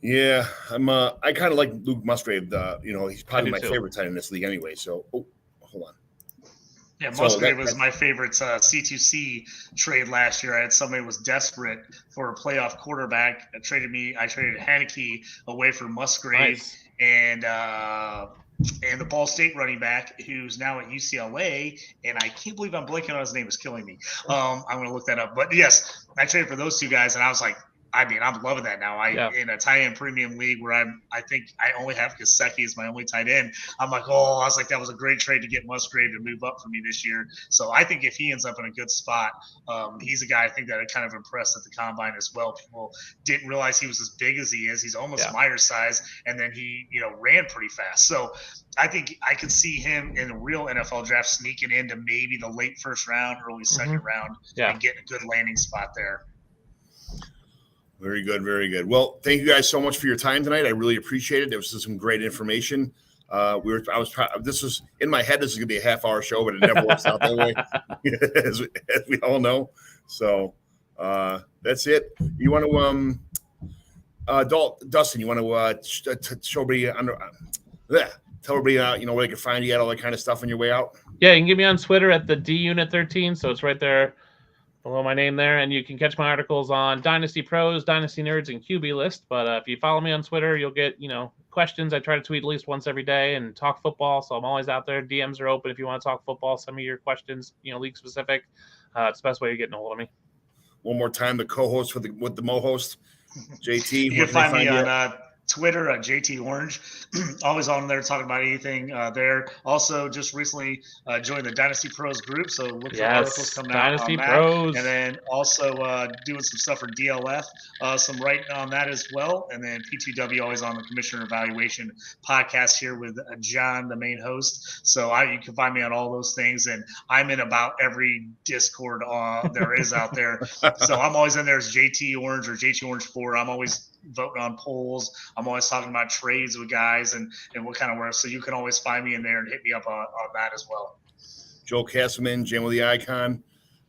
Yeah, I kind of like Luke Musgrave. He's probably my favorite tight end in this league anyway. So, hold on. Yeah, Musgrave was my favorite C2C trade last year. I had somebody who was desperate for a playoff quarterback. I traded Heineke away for Musgrave. Nice. And the Ball State running back who's now at UCLA, and I can't believe I'm blanking on his name. It's killing me. I'm going to look that up. But yes, I traded for those two guys, and I was like, I'm loving that now. In a tight end premium league where I think I only have Gesicki as my only tight end. I'm like, that was a great trade to get Musgrave to move up for me this year. So I think if he ends up in a good spot, he's a guy I think that kind of impressed at the combine as well. People didn't realize he was as big as he is. He's almost Myers size, and then he ran pretty fast. So I think I could see him in a real NFL draft sneaking into maybe the late first round, early second round, and getting a good landing spot there. Very good, very good. Well, thank you guys so much for your time tonight. I really appreciate it. There was some great information. This was in my head. This is gonna be a half-hour show, but it never works out that way, as we all know. So that's it. You want to, Dustin? You want to show everybody tell everybody where they can find you at, all that kind of stuff on your way out. Yeah, you can get me on Twitter at the DUnit13. So it's right there below my name there, and you can catch my articles on Dynasty Pros, Dynasty Nerds, and QB List. But if you follow me on Twitter, you'll get questions. I try to tweet at least once every day and talk football, so I'm always out there. DMs are open if you want to talk football. Send me your questions, league specific. It's the best way of getting a hold of me. One more time, the co-host with the Mo-host, JT. You can find me on Twitter at JT Orange. Always on there talking about anything there. Also, just recently joined the Dynasty Pros group, so look for articles coming Dynasty out on Pros. that. And then also doing some stuff for DLF, some writing on that as well. And then P2W always on the Commissioner Evaluation podcast here with John, the main host. So you can find me on all those things, and I'm in about every Discord there is out there. So I'm always in there as JT Orange or JT Orange 4. I'm always voting on polls. I'm always talking about trades with guys and what kind of work. So you can always find me in there and hit me up on that as well. Joel Castleman, Jam with the Icon,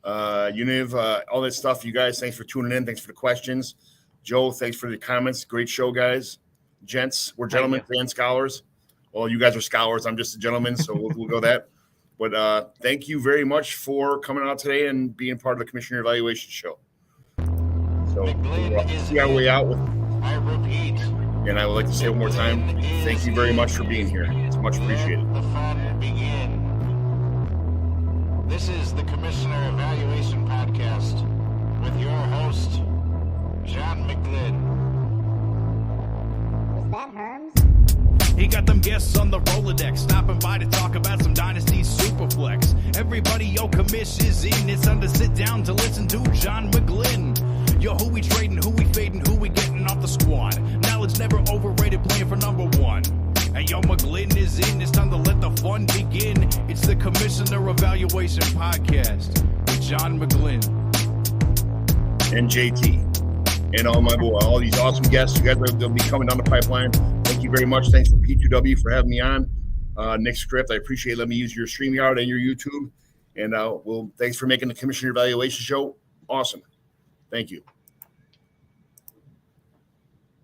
Univ, all that stuff. You guys, thanks for tuning in. Thanks for the questions. Joe, thanks for the comments. Great show, guys. Gents, we're Thank gentlemen and scholars. Well, you guys are scholars. I'm just a gentleman, so we'll go that. But thank you very much for coming out today and being part of the Commissioner Evaluation Show. So we'll see our way out with. I repeat. And I would like to say one more time, thank you very much for being here. It's much appreciated. Let the fun begin. This is the Commissioner Evaluation Podcast with your host, John McGlynn. Was that Herms? He got them guests on the Rolodex, stopping by to talk about some Dynasty Superflex. Everybody, yo, commish is in. It's time to sit down to listen to John McGlynn. Yo, who we trading, who we fading, who we getting off the squad. Knowledge never overrated, playing for number one. Hey, yo, McGlynn is in. It's time to let the fun begin. It's the Commissioner Evaluation Podcast with John McGlynn. And JT. And all these awesome guests. You guys they'll be coming down the pipeline. Thank you very much. Thanks for P2W for having me on. Nick Script, I appreciate letting me use your StreamYard and your YouTube. And thanks for making the Commissioner Evaluation Show awesome. Thank you.